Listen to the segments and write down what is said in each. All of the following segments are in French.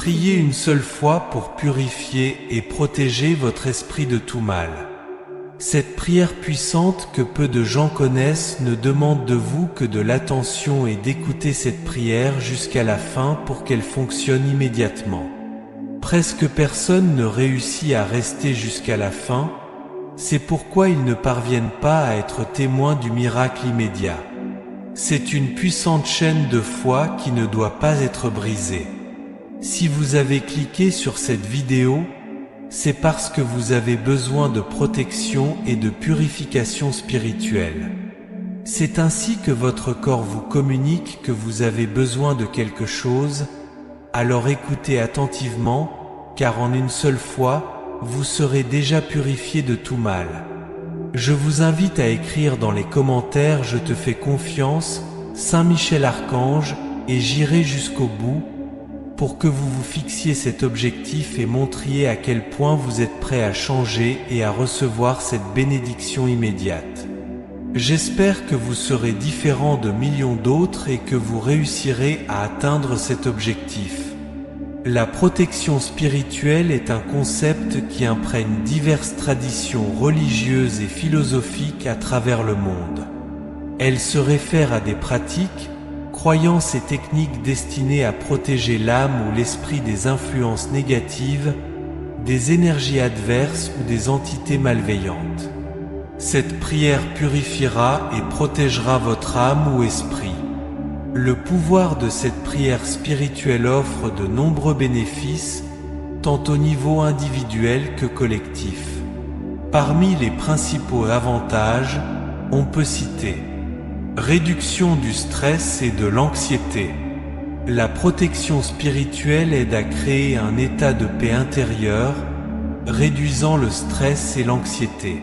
Priez une seule fois pour purifier et protéger votre esprit de tout mal. Cette prière puissante que peu de gens connaissent ne demande de vous que de l'attention et d'écouter cette prière jusqu'à la fin pour qu'elle fonctionne immédiatement. Presque personne ne réussit à rester jusqu'à la fin, c'est pourquoi ils ne parviennent pas à être témoins du miracle immédiat. C'est une puissante chaîne de foi qui ne doit pas être brisée. Si vous avez cliqué sur cette vidéo, c'est parce que vous avez besoin de protection et de purification spirituelle. C'est ainsi que votre corps vous communique que vous avez besoin de quelque chose, alors écoutez attentivement, car en une seule fois, vous serez déjà purifié de tout mal. Je vous invite à écrire dans les commentaires « Je te fais confiance, Saint Michel Archange, et j'irai jusqu'au bout » pour que vous vous fixiez cet objectif et montriez à quel point vous êtes prêt à changer et à recevoir cette bénédiction immédiate. J'espère que vous serez différent de millions d'autres et que vous réussirez à atteindre cet objectif. La protection spirituelle est un concept qui imprègne diverses traditions religieuses et philosophiques à travers le monde. Elle se réfère à des pratiques, croyances et techniques destinées à protéger l'âme ou l'esprit des influences négatives, des énergies adverses ou des entités malveillantes. Cette prière purifiera et protégera votre âme ou esprit. Le pouvoir de cette prière spirituelle offre de nombreux bénéfices, tant au niveau individuel que collectif. Parmi les principaux avantages, on peut citer réduction du stress et de l'anxiété. La protection spirituelle aide à créer un état de paix intérieure, réduisant le stress et l'anxiété.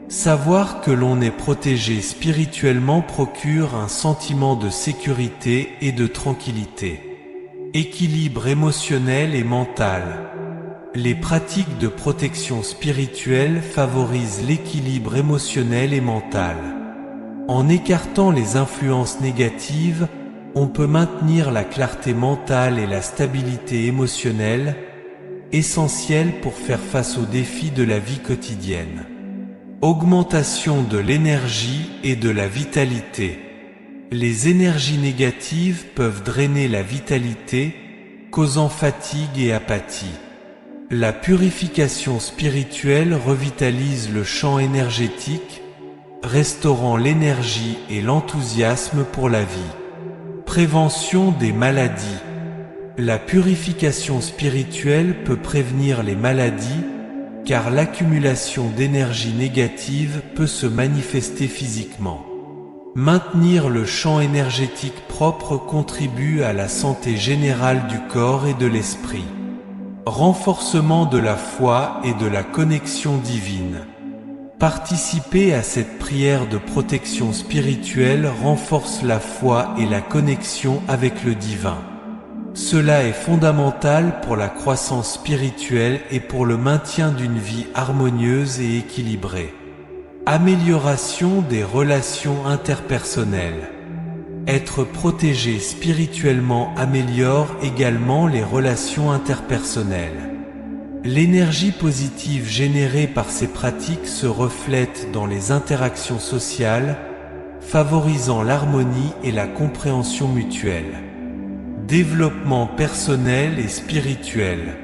Savoir que l'on est protégé spirituellement procure un sentiment de sécurité et de tranquillité. Équilibre émotionnel et mental. Les pratiques de protection spirituelle favorisent l'équilibre émotionnel et mental. En écartant les influences négatives, on peut maintenir la clarté mentale et la stabilité émotionnelle, essentielles pour faire face aux défis de la vie quotidienne. Augmentation de l'énergie et de la vitalité. Les énergies négatives peuvent drainer la vitalité, causant fatigue et apathie. La purification spirituelle revitalise le champ énergétique, restaurant l'énergie et l'enthousiasme pour la vie. Prévention des maladies. La purification spirituelle peut prévenir les maladies, car l'accumulation d'énergie négative peut se manifester physiquement. Maintenir le champ énergétique propre contribue à la santé générale du corps et de l'esprit. Renforcement de la foi et de la connexion divine. Participer à cette prière de protection spirituelle renforce la foi et la connexion avec le divin. Cela est fondamental pour la croissance spirituelle et pour le maintien d'une vie harmonieuse et équilibrée. Amélioration des relations interpersonnelles. Être protégé spirituellement améliore également les relations interpersonnelles. L'énergie positive générée par ces pratiques se reflète dans les interactions sociales, favorisant l'harmonie et la compréhension mutuelle. Développement personnel et spirituel.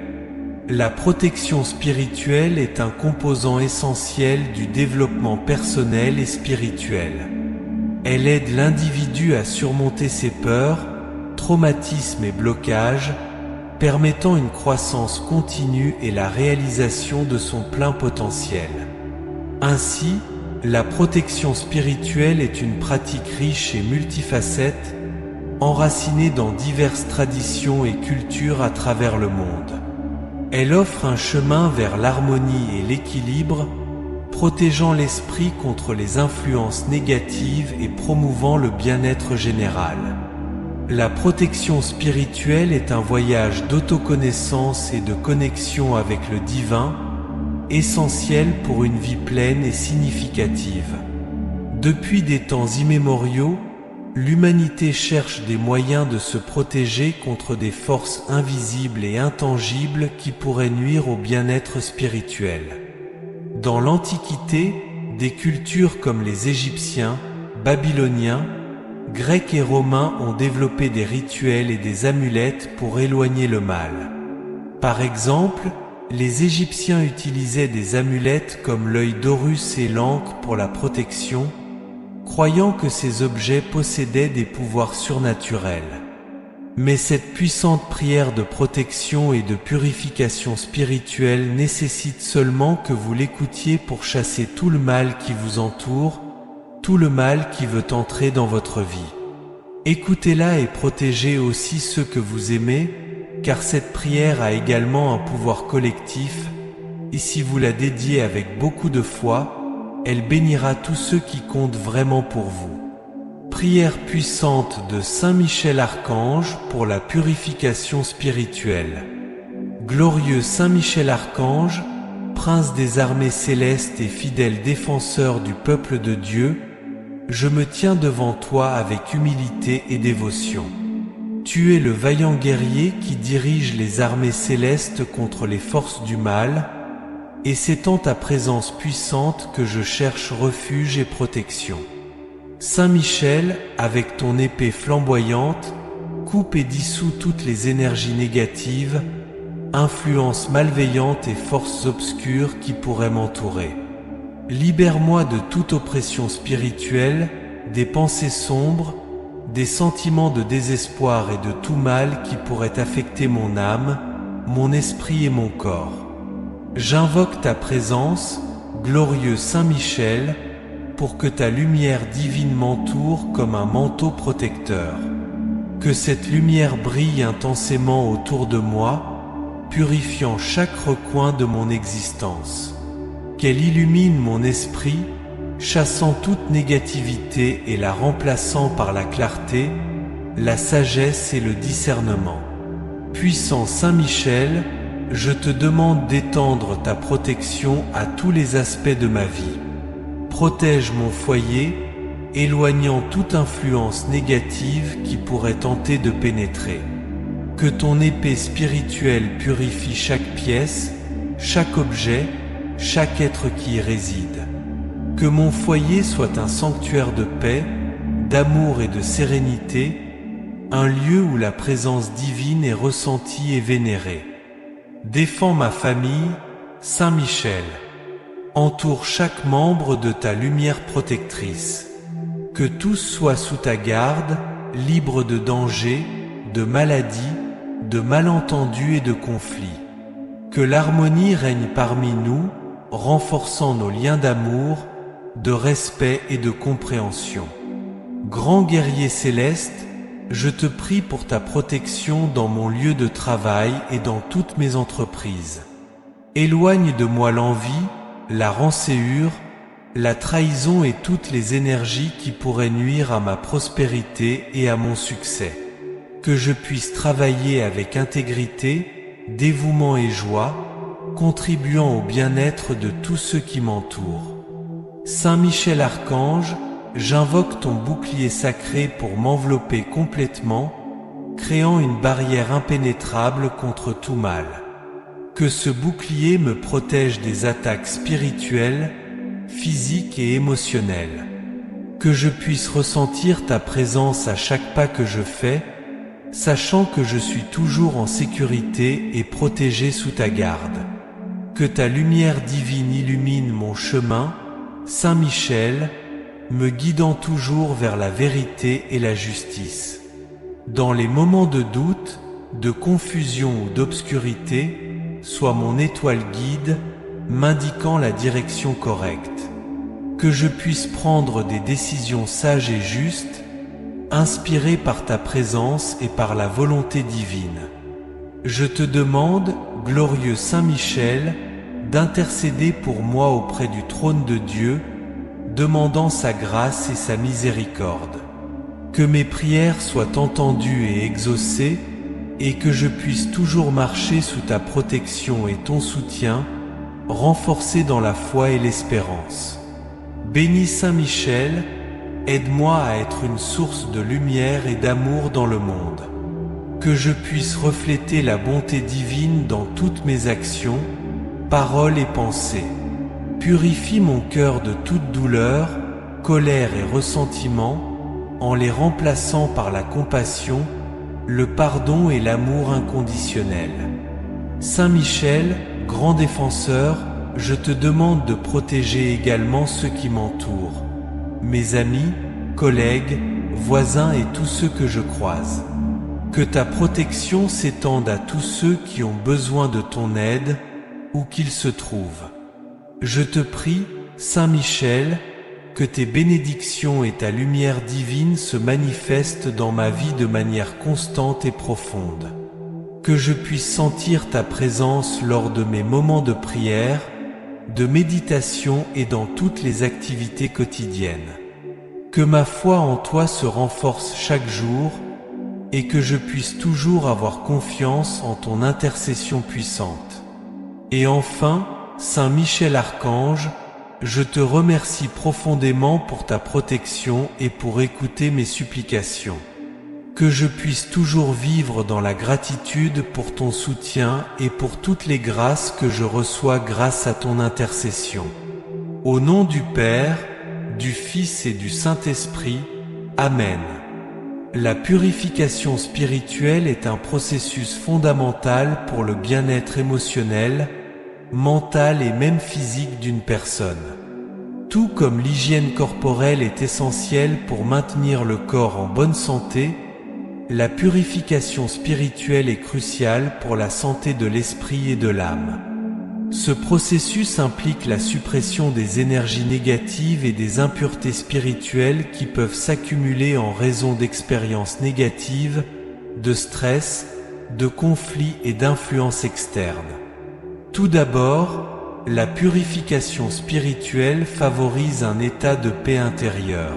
La protection spirituelle est un composant essentiel du développement personnel et spirituel. Elle aide l'individu à surmonter ses peurs, traumatismes et blocages, permettant une croissance continue et la réalisation de son plein potentiel. Ainsi, la protection spirituelle est une pratique riche et multifacette, enracinée dans diverses traditions et cultures à travers le monde. Elle offre un chemin vers l'harmonie et l'équilibre, protégeant l'esprit contre les influences négatives et promouvant le bien-être général. La protection spirituelle est un voyage d'autoconnaissance et de connexion avec le divin, essentiel pour une vie pleine et significative. Depuis des temps immémoriaux, l'humanité cherche des moyens de se protéger contre des forces invisibles et intangibles qui pourraient nuire au bien-être spirituel. Dans l'Antiquité, des cultures comme les Égyptiens, Babyloniens, Grecs et Romains ont développé des rituels et des amulettes pour éloigner le mal. Par exemple, les Égyptiens utilisaient des amulettes comme l'œil d'Horus et l'encre pour la protection, croyant que ces objets possédaient des pouvoirs surnaturels. Mais cette puissante prière de protection et de purification spirituelle nécessite seulement que vous l'écoutiez pour chasser tout le mal qui vous entoure, tout le mal qui veut entrer dans votre vie. Écoutez-la et protégez aussi ceux que vous aimez, car cette prière a également un pouvoir collectif, et si vous la dédiez avec beaucoup de foi, elle bénira tous ceux qui comptent vraiment pour vous. Prière puissante de Saint Michel Archange pour la purification spirituelle. Glorieux Saint Michel Archange, prince des armées célestes et fidèle défenseur du peuple de Dieu, je me tiens devant toi avec humilité et dévotion. Tu es le vaillant guerrier qui dirige les armées célestes contre les forces du mal, et c'est en ta présence puissante que je cherche refuge et protection. Saint Michel, avec ton épée flamboyante, coupe et dissout toutes les énergies négatives, influences malveillantes et forces obscures qui pourraient m'entourer. Libère-moi de toute oppression spirituelle, des pensées sombres, des sentiments de désespoir et de tout mal qui pourrait affecter mon âme, mon esprit et mon corps. J'invoque ta présence, glorieux Saint Michel, pour que ta lumière divine m'entoure comme un manteau protecteur. Que cette lumière brille intensément autour de moi, purifiant chaque recoin de mon existence. Qu'elle illumine mon esprit, chassant toute négativité et la remplaçant par la clarté, la sagesse et le discernement. Puissant Saint Michel, je te demande d'étendre ta protection à tous les aspects de ma vie. Protège mon foyer, éloignant toute influence négative qui pourrait tenter de pénétrer. Que ton épée spirituelle purifie chaque pièce, chaque objet, chaque être qui y réside. Que mon foyer soit un sanctuaire de paix, d'amour et de sérénité, un lieu où la présence divine est ressentie et vénérée. Défends ma famille, Saint Michel. Entoure chaque membre de ta lumière protectrice. Que tous soient sous ta garde, libres de dangers, de maladies, de malentendus et de conflits. Que l'harmonie règne parmi nous, renforçant nos liens d'amour, de respect et de compréhension. Grand guerrier céleste, je te prie pour ta protection dans mon lieu de travail et dans toutes mes entreprises. Éloigne de moi l'envie, la rancœur, la trahison et toutes les énergies qui pourraient nuire à ma prospérité et à mon succès. Que je puisse travailler avec intégrité, dévouement et joie, contribuant au bien-être de tous ceux qui m'entourent. Saint Michel Archange, j'invoque ton bouclier sacré pour m'envelopper complètement, créant une barrière impénétrable contre tout mal. Que ce bouclier me protège des attaques spirituelles, physiques et émotionnelles. Que je puisse ressentir ta présence à chaque pas que je fais, sachant que je suis toujours en sécurité et protégé sous ta garde. Que ta lumière divine illumine mon chemin, Saint Michel, me guidant toujours vers la vérité et la justice. Dans les moments de doute, de confusion ou d'obscurité, sois mon étoile guide, m'indiquant la direction correcte. Que je puisse prendre des décisions sages et justes, inspirées par ta présence et par la volonté divine. Je te demande, glorieux Saint Michel, d'intercéder pour moi auprès du trône de Dieu, demandant sa grâce et sa miséricorde. Que mes prières soient entendues et exaucées, et que je puisse toujours marcher sous ta protection et ton soutien, renforcé dans la foi et l'espérance. Bénis Saint Michel, aide-moi à être une source de lumière et d'amour dans le monde. Que je puisse refléter la bonté divine dans toutes mes actions, paroles et pensées. Purifie mon cœur de toute douleur, colère et ressentiment, en les remplaçant par la compassion, le pardon et l'amour inconditionnel. Saint Michel, grand défenseur, je te demande de protéger également ceux qui m'entourent, mes amis, collègues, voisins et tous ceux que je croise. Que ta protection s'étende à tous ceux qui ont besoin de ton aide, où qu'ils se trouvent. Je te prie, Saint Michel, que tes bénédictions et ta lumière divine se manifestent dans ma vie de manière constante et profonde. Que je puisse sentir ta présence lors de mes moments de prière, de méditation et dans toutes les activités quotidiennes. Que ma foi en toi se renforce chaque jour et que je puisse toujours avoir confiance en ton intercession puissante. Et enfin, Saint Michel Archange, je te remercie profondément pour ta protection et pour écouter mes supplications. Que je puisse toujours vivre dans la gratitude pour ton soutien et pour toutes les grâces que je reçois grâce à ton intercession. Au nom du Père, du Fils et du Saint-Esprit, Amen. La purification spirituelle est un processus fondamental pour le bien-être émotionnel, mental et même physique d'une personne. Tout comme l'hygiène corporelle est essentielle pour maintenir le corps en bonne santé, la purification spirituelle est cruciale pour la santé de l'esprit et de l'âme. Ce processus implique la suppression des énergies négatives et des impuretés spirituelles qui peuvent s'accumuler en raison d'expériences négatives, de stress, de conflits et d'influences externes. Tout d'abord, la purification spirituelle favorise un état de paix intérieure.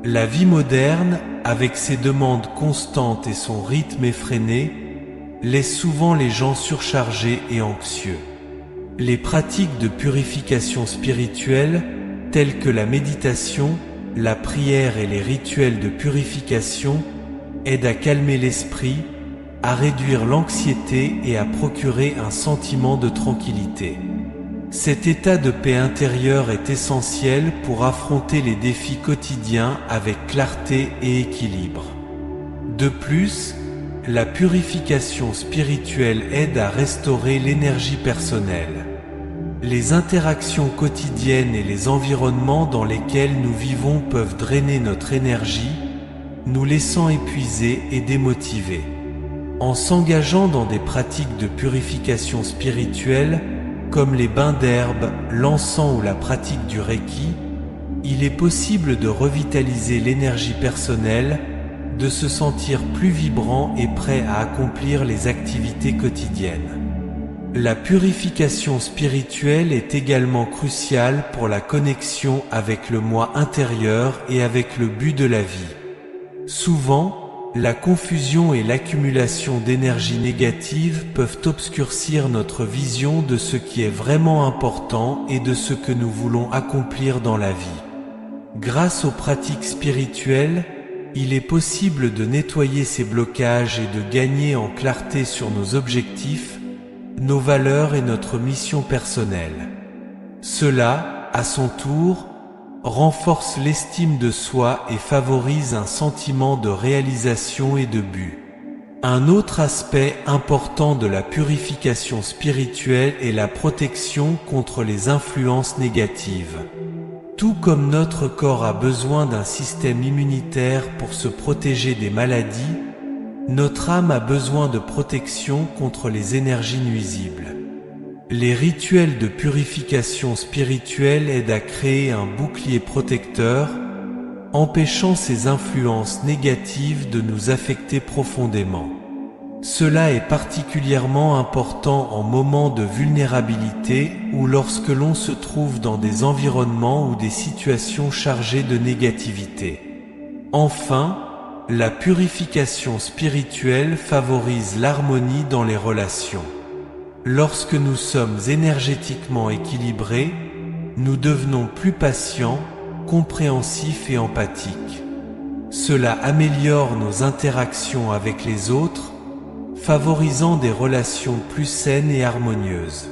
La vie moderne, avec ses demandes constantes et son rythme effréné, laisse souvent les gens surchargés et anxieux. Les pratiques de purification spirituelle, telles que la méditation, la prière et les rituels de purification, aident à calmer l'esprit, à réduire l'anxiété et à procurer un sentiment de tranquillité. Cet état de paix intérieure est essentiel pour affronter les défis quotidiens avec clarté et équilibre. De plus, la purification spirituelle aide à restaurer l'énergie personnelle. Les interactions quotidiennes et les environnements dans lesquels nous vivons peuvent drainer notre énergie, nous laissant épuisés et démotivés. En s'engageant dans des pratiques de purification spirituelle, comme les bains d'herbe, l'encens ou la pratique du Reiki, il est possible de revitaliser l'énergie personnelle, de se sentir plus vibrant et prêt à accomplir les activités quotidiennes. La purification spirituelle est également cruciale pour la connexion avec le moi intérieur et avec le but de la vie. Souvent, la confusion et l'accumulation d'énergie négative peuvent obscurcir notre vision de ce qui est vraiment important et de ce que nous voulons accomplir dans la vie. Grâce aux pratiques spirituelles, il est possible de nettoyer ces blocages et de gagner en clarté sur nos objectifs, nos valeurs et notre mission personnelle. Cela, à son tour, renforce l'estime de soi et favorise un sentiment de réalisation et de but. Un autre aspect important de la purification spirituelle est la protection contre les influences négatives. Tout comme notre corps a besoin d'un système immunitaire pour se protéger des maladies, notre âme a besoin de protection contre les énergies nuisibles. Les rituels de purification spirituelle aident à créer un bouclier protecteur, empêchant ces influences négatives de nous affecter profondément. Cela est particulièrement important en moments de vulnérabilité ou lorsque l'on se trouve dans des environnements ou des situations chargées de négativité. Enfin, la purification spirituelle favorise l'harmonie dans les relations. Lorsque nous sommes énergétiquement équilibrés, nous devenons plus patients, compréhensif et empathique. Cela améliore nos interactions avec les autres, favorisant des relations plus saines et harmonieuses.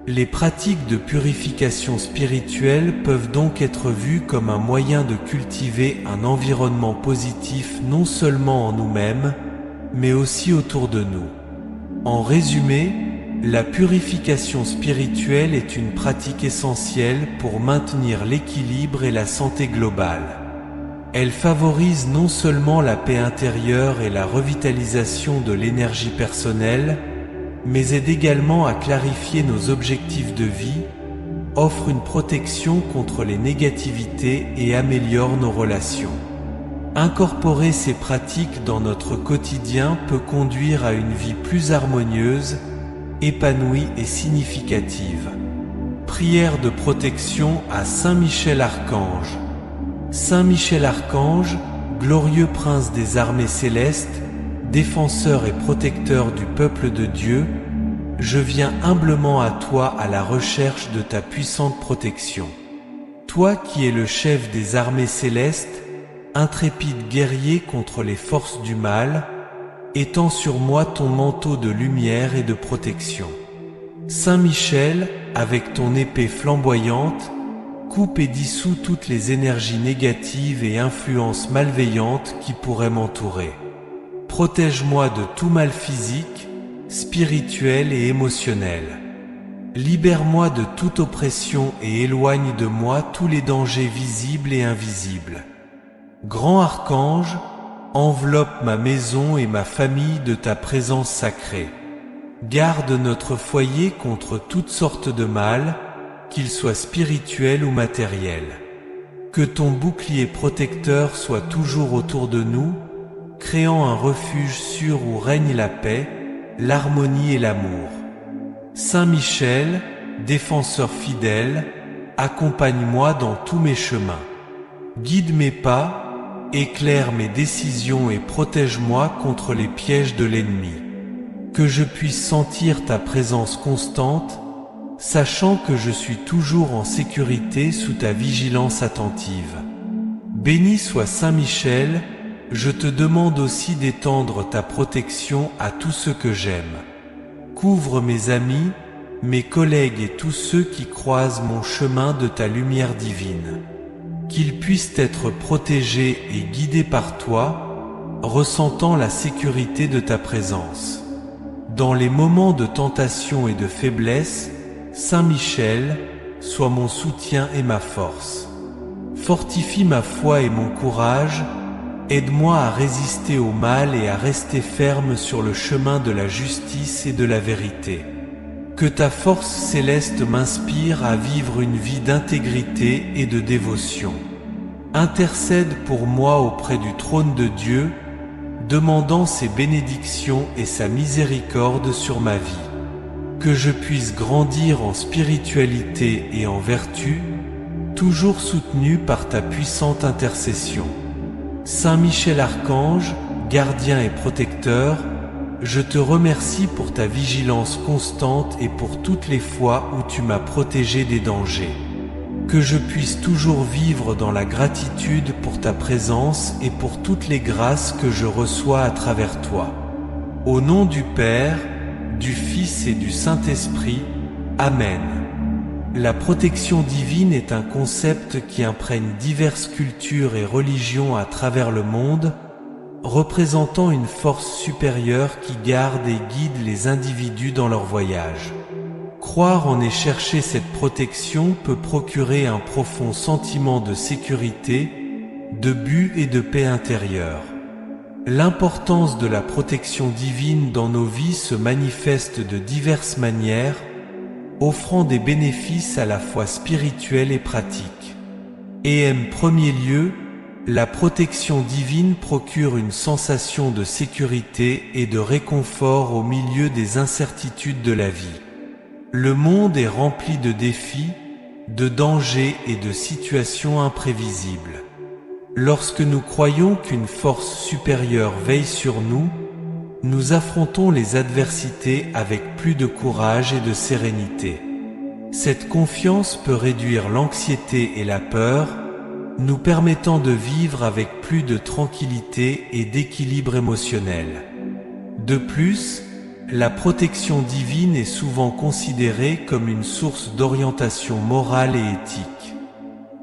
Les pratiques de purification spirituelle peuvent donc être vues comme un moyen de cultiver un environnement positif non seulement en nous-mêmes, mais aussi autour de nous. En résumé, la purification spirituelle est une pratique essentielle pour maintenir l'équilibre et la santé globale. Elle favorise non seulement la paix intérieure et la revitalisation de l'énergie personnelle, mais aide également à clarifier nos objectifs de vie, offre une protection contre les négativités et améliore nos relations. Incorporer ces pratiques dans notre quotidien peut conduire à une vie plus harmonieuse, épanouie et significative. Prière de protection à Saint Michel Archange. Saint Michel Archange, glorieux prince des armées célestes, défenseur et protecteur du peuple de Dieu, je viens humblement à toi à la recherche de ta puissante protection. Toi qui es le chef des armées célestes, intrépide guerrier contre les forces du mal, étends sur moi ton manteau de lumière et de protection. Saint Michel, avec ton épée flamboyante, coupe et dissout toutes les énergies négatives et influences malveillantes qui pourraient m'entourer. Protège-moi de tout mal physique, spirituel et émotionnel. Libère-moi de toute oppression et éloigne de moi tous les dangers visibles et invisibles. Grand archange, enveloppe ma maison et ma famille de ta présence sacrée. Garde notre foyer contre toutes sortes de mal, qu'il soit spirituel ou matériel. Que ton bouclier protecteur soit toujours autour de nous, créant un refuge sûr où règne la paix, l'harmonie et l'amour. Saint Michel, défenseur fidèle, accompagne-moi dans tous mes chemins. Guide mes pas, éclaire mes décisions et protège-moi contre les pièges de l'ennemi. Que je puisse sentir ta présence constante, sachant que je suis toujours en sécurité sous ta vigilance attentive. Béni soit Saint Michel, je te demande aussi d'étendre ta protection à tous ceux que j'aime. Couvre mes amis, mes collègues et tous ceux qui croisent mon chemin de ta lumière divine. Qu'ils puissent être protégés et guidés par toi, ressentant la sécurité de ta présence. Dans les moments de tentation et de faiblesse, Saint Michel, sois mon soutien et ma force. Fortifie ma foi et mon courage, aide-moi à résister au mal et à rester ferme sur le chemin de la justice et de la vérité. Que ta force céleste m'inspire à vivre une vie d'intégrité et de dévotion. Intercède pour moi auprès du trône de Dieu, demandant ses bénédictions et sa miséricorde sur ma vie. Que je puisse grandir en spiritualité et en vertu, toujours soutenu par ta puissante intercession. Saint Michel Archange, gardien et protecteur, je te remercie pour ta vigilance constante et pour toutes les fois où tu m'as protégé des dangers. Que je puisse toujours vivre dans la gratitude pour ta présence et pour toutes les grâces que je reçois à travers toi. Au nom du Père, du Fils et du Saint-Esprit, Amen. La protection divine est un concept qui imprègne diverses cultures et religions à travers le monde, représentant une force supérieure qui garde et guide les individus dans leur voyage. Croire en et chercher cette protection peut procurer un profond sentiment de sécurité, de but et de paix intérieure. L'importance de la protection divine dans nos vies se manifeste de diverses manières, offrant des bénéfices à la fois spirituels et pratiques. Et en premier lieu, la protection divine procure une sensation de sécurité et de réconfort au milieu des incertitudes de la vie. Le monde est rempli de défis, de dangers et de situations imprévisibles. Lorsque nous croyons qu'une force supérieure veille sur nous, nous affrontons les adversités avec plus de courage et de sérénité. Cette confiance peut réduire l'anxiété et la peur, nous permettant de vivre avec plus de tranquillité et d'équilibre émotionnel. De plus, la protection divine est souvent considérée comme une source d'orientation morale et éthique.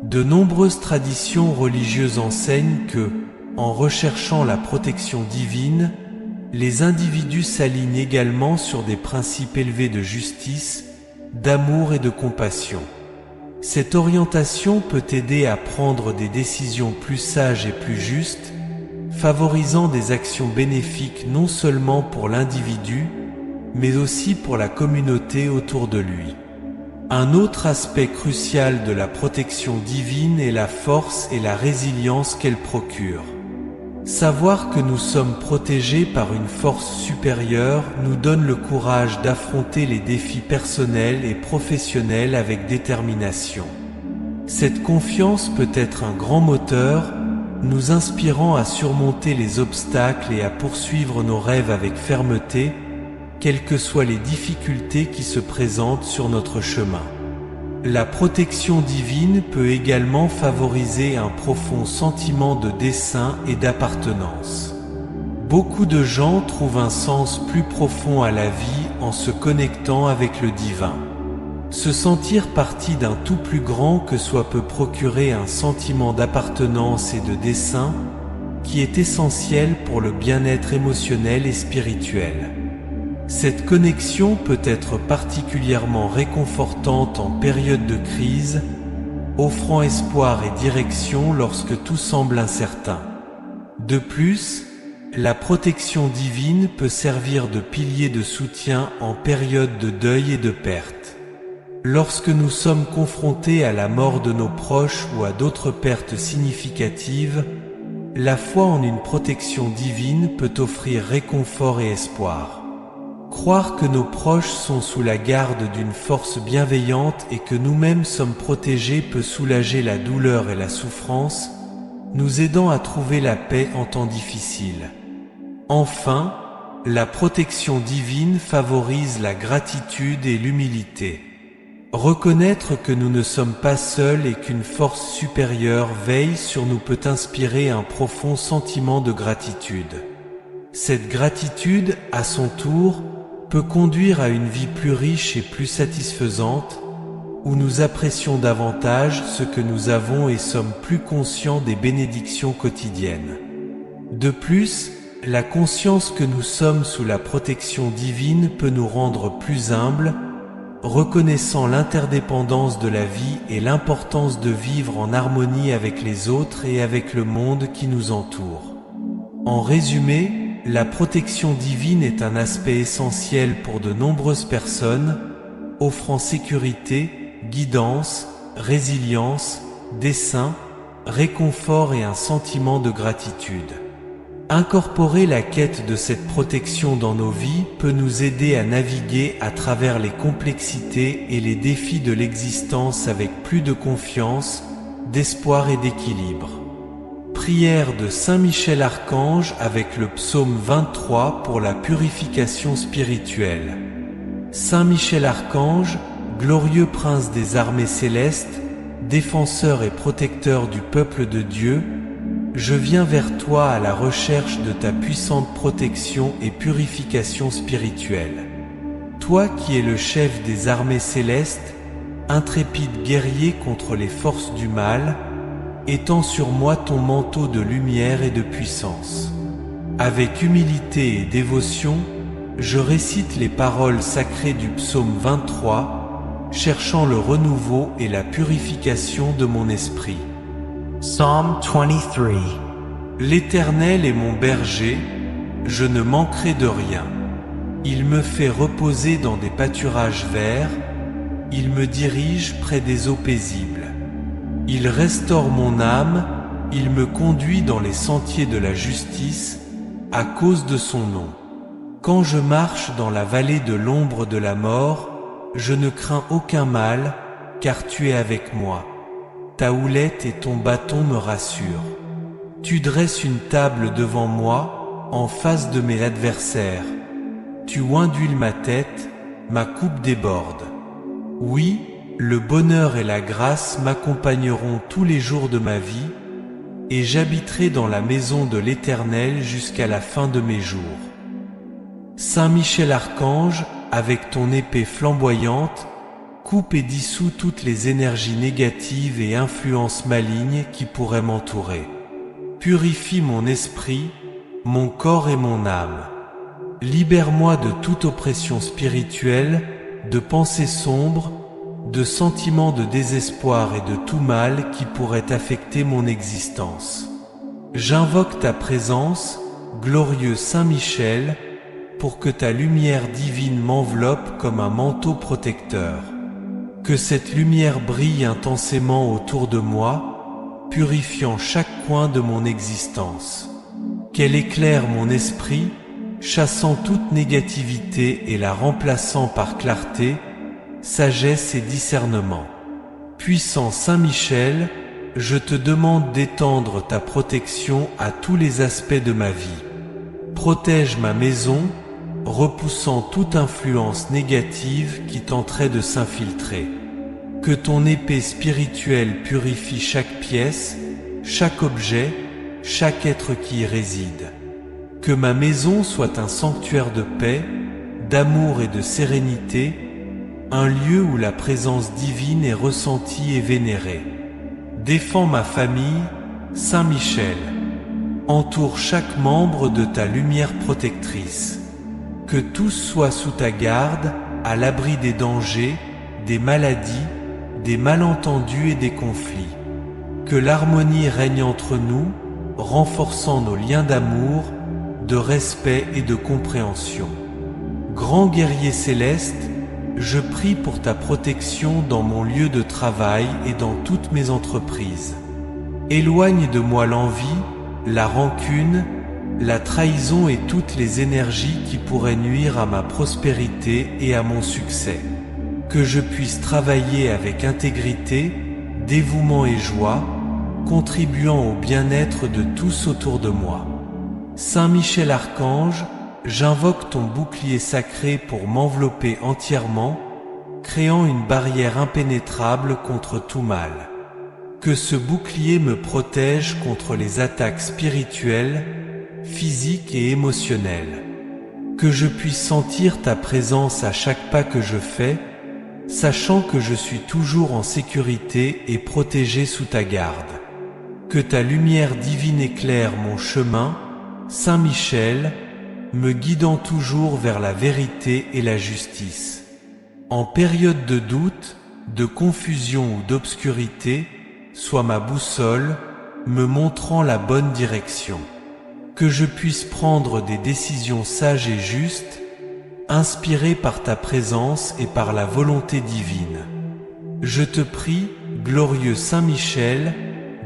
De nombreuses traditions religieuses enseignent que, en recherchant la protection divine, les individus s'alignent également sur des principes élevés de justice, d'amour et de compassion. Cette orientation peut aider à prendre des décisions plus sages et plus justes, favorisant des actions bénéfiques non seulement pour l'individu, mais aussi pour la communauté autour de lui. Un autre aspect crucial de la protection divine est la force et la résilience qu'elle procure. Savoir que nous sommes protégés par une force supérieure nous donne le courage d'affronter les défis personnels et professionnels avec détermination. Cette confiance peut être un grand moteur, nous inspirant à surmonter les obstacles et à poursuivre nos rêves avec fermeté, quelles que soient les difficultés qui se présentent sur notre chemin. La protection divine peut également favoriser un profond sentiment de dessein et d'appartenance. Beaucoup de gens trouvent un sens plus profond à la vie en se connectant avec le divin. Se sentir partie d'un tout plus grand que soi peut procurer un sentiment d'appartenance et de dessein qui est essentiel pour le bien-être émotionnel et spirituel. Cette connexion peut être particulièrement réconfortante en période de crise, offrant espoir et direction lorsque tout semble incertain. De plus, la protection divine peut servir de pilier de soutien en période de deuil et de perte. Lorsque nous sommes confrontés à la mort de nos proches ou à d'autres pertes significatives, la foi en une protection divine peut offrir réconfort et espoir. Croire que nos proches sont sous la garde d'une force bienveillante et que nous-mêmes sommes protégés peut soulager la douleur et la souffrance, nous aidant à trouver la paix en temps difficile. Enfin, la protection divine favorise la gratitude et l'humilité. Reconnaître que nous ne sommes pas seuls et qu'une force supérieure veille sur nous peut inspirer un profond sentiment de gratitude. Cette gratitude, à son tour, peut conduire à une vie plus riche et plus satisfaisante, où nous apprécions davantage ce que nous avons et sommes plus conscients des bénédictions quotidiennes. De plus, la conscience que nous sommes sous la protection divine peut nous rendre plus humbles, reconnaissant l'interdépendance de la vie et l'importance de vivre en harmonie avec les autres et avec le monde qui nous entoure. En résumé, la protection divine est un aspect essentiel pour de nombreuses personnes, offrant sécurité, guidance, résilience, dessein, réconfort et un sentiment de gratitude. Incorporer la quête de cette protection dans nos vies peut nous aider à naviguer à travers les complexités et les défis de l'existence avec plus de confiance, d'espoir et d'équilibre. Prière de Saint Michel Archange avec le psaume 23 pour la purification spirituelle. Saint Michel Archange, glorieux prince des armées célestes, défenseur et protecteur du peuple de Dieu, je viens vers toi à la recherche de ta puissante protection et purification spirituelle. Toi qui es le chef des armées célestes, intrépide guerrier contre les forces du mal, étends sur moi ton manteau de lumière et de puissance. Avec humilité et dévotion, je récite les paroles sacrées du psaume 23, cherchant le renouveau et la purification de mon esprit. Psalm 23. L'Éternel est mon berger, je ne manquerai de rien. Il me fait reposer dans des pâturages verts, il me dirige près des eaux paisibles. Il restaure mon âme, il me conduit dans les sentiers de la justice, à cause de son nom. Quand je marche dans la vallée de l'ombre de la mort, je ne crains aucun mal, car tu es avec moi. Ta houlette et ton bâton me rassurent. Tu dresses une table devant moi, en face de mes adversaires. Tu oindules ma tête, ma coupe déborde. Oui, le bonheur et la grâce m'accompagneront tous les jours de ma vie, et j'habiterai dans la maison de l'Éternel jusqu'à la fin de mes jours. Saint Michel Archange, avec ton épée flamboyante, coupe et dissout toutes les énergies négatives et influences malignes qui pourraient m'entourer. Purifie mon esprit, mon corps et mon âme. Libère-moi de toute oppression spirituelle, de pensées sombres, de sentiments de désespoir et de tout mal qui pourrait affecter mon existence. J'invoque ta présence, glorieux Saint Michel, pour que ta lumière divine m'enveloppe comme un manteau protecteur. Que cette lumière brille intensément autour de moi, purifiant chaque coin de mon existence. Qu'elle éclaire mon esprit, chassant toute négativité et la remplaçant par clarté, sagesse et discernement. Puissant Saint Michel, je te demande d'étendre ta protection à tous les aspects de ma vie. Protège ma maison, repoussant toute influence négative qui tenterait de s'infiltrer. Que ton épée spirituelle purifie chaque pièce, chaque objet, chaque être qui y réside. Que ma maison soit un sanctuaire de paix, d'amour et de sérénité, un lieu où la présence divine est ressentie et vénérée. Défends ma famille, Saint Michel. Entoure chaque membre de ta lumière protectrice. Que tous soient sous ta garde, à l'abri des dangers, des maladies, des malentendus et des conflits. Que l'harmonie règne entre nous, renforçant nos liens d'amour, de respect et de compréhension. Grand guerrier céleste, je prie pour ta protection dans mon lieu de travail et dans toutes mes entreprises. Éloigne de moi l'envie, la rancune, la trahison et toutes les énergies qui pourraient nuire à ma prospérité et à mon succès. Que je puisse travailler avec intégrité, dévouement et joie, contribuant au bien-être de tous autour de moi. Saint Michel Archange, j'invoque ton bouclier sacré pour m'envelopper entièrement, créant une barrière impénétrable contre tout mal. Que ce bouclier me protège contre les attaques spirituelles, physiques et émotionnelles. Que je puisse sentir ta présence à chaque pas que je fais, sachant que je suis toujours en sécurité et protégé sous ta garde. Que ta lumière divine éclaire mon chemin, Saint Michel, me guidant toujours vers la vérité et la justice. En période de doute, de confusion ou d'obscurité, sois ma boussole, me montrant la bonne direction. Que je puisse prendre des décisions sages et justes, inspirées par ta présence et par la volonté divine. Je te prie, glorieux Saint Michel,